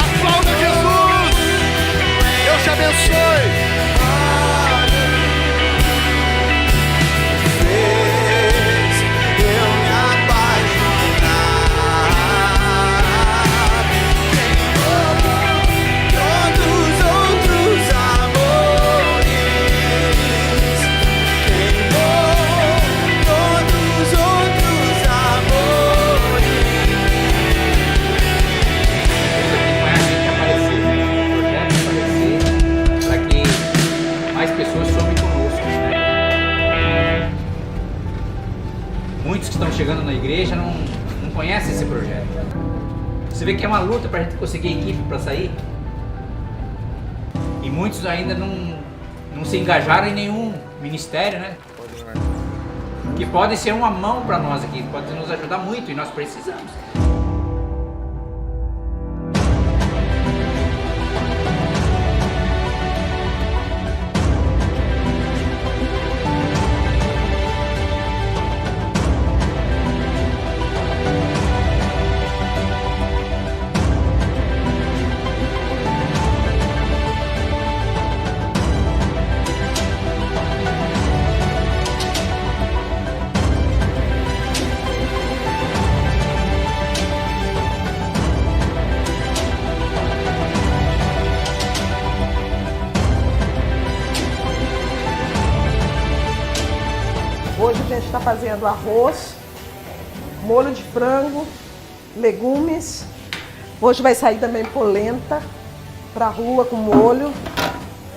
Aplauda Jesus. Deus te abençoe. Chegando na igreja não conhece esse projeto. Você vê que é uma luta para a gente conseguir equipe para sair. E muitos ainda não se engajaram em nenhum ministério, né? Que pode ser uma mão para nós aqui, pode nos ajudar muito e nós precisamos. Hoje a gente está fazendo arroz, molho de frango, legumes. Hoje vai sair também polenta para a rua com molho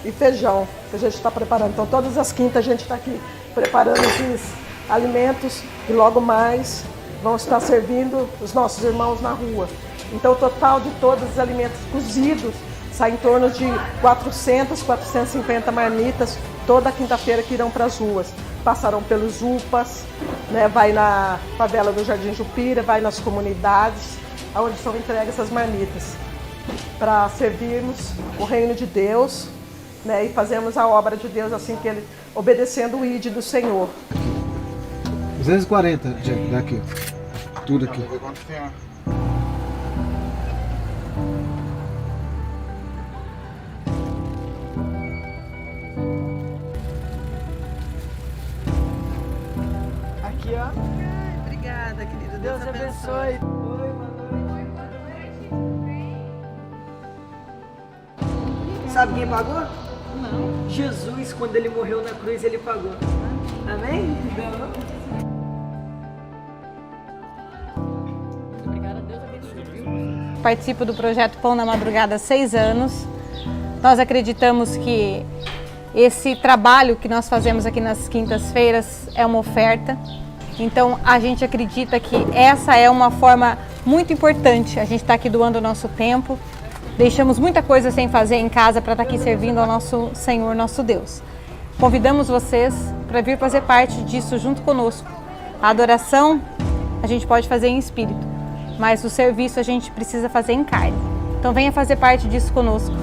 e feijão que a gente está preparando. Então todas as quintas a gente está aqui preparando esses alimentos e logo mais vamos estar servindo os nossos irmãos na rua. Então o total de todos os alimentos cozidos sai em torno de 400, 450 marmitas toda quinta-feira que irão para as ruas. Passarão pelos UPAs, né? Vai na favela do Jardim Jupira, vai nas comunidades, onde são entregues essas marmitas, para servirmos o reino de Deus, né? E fazermos a obra de Deus assim que ele, obedecendo o ID do Senhor. 240 daqui, tudo aqui. Aqui, ó. Obrigada, querida. Deus abençoe. Sabe quem pagou? Não. Jesus, quando ele morreu na cruz, ele pagou. Amém? Participo do projeto Pão na Madrugada há 6 anos. Nós acreditamos que esse trabalho que nós fazemos aqui nas quintas-feiras é uma oferta. Então a gente acredita que essa é uma forma muito importante. A gente está aqui doando o nosso tempo. Deixamos muita coisa sem fazer em casa para estar aqui servindo ao nosso Senhor, nosso Deus. Convidamos vocês para vir fazer parte disso junto conosco. A adoração a gente pode fazer em espírito, mas o serviço a gente precisa fazer em carne. Então venha fazer parte disso conosco.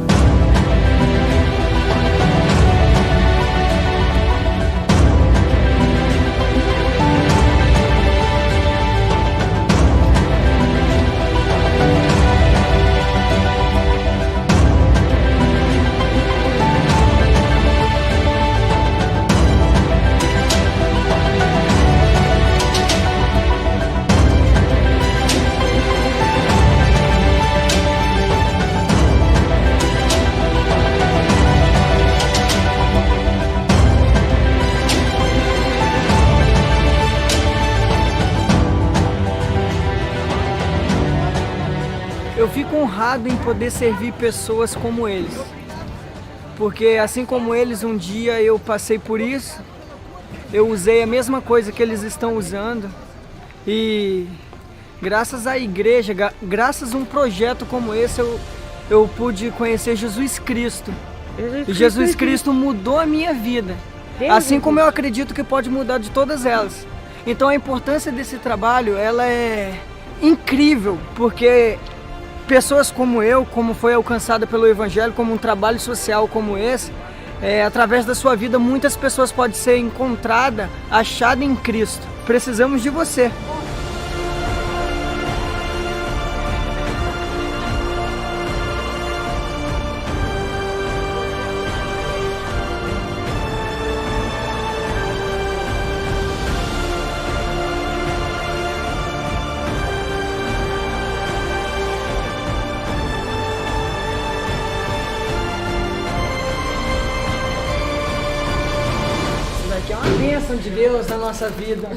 Eu fico honrado em poder servir pessoas como eles, porque assim como eles, um dia eu passei por isso, eu usei a mesma coisa que eles estão usando e graças à igreja, graças a um projeto como esse, eu pude conhecer Jesus Cristo E Jesus Cristo mudou a minha vida, assim como eu acredito que pode mudar de todas elas. Então a importância desse trabalho, ela é incrível, porque pessoas como eu, como foi alcançada pelo Evangelho, como um trabalho social como esse, através da sua vida, muitas pessoas podem ser encontradas, achadas em Cristo. Precisamos de você. Isso daqui é uma bênção de Deus na nossa vida.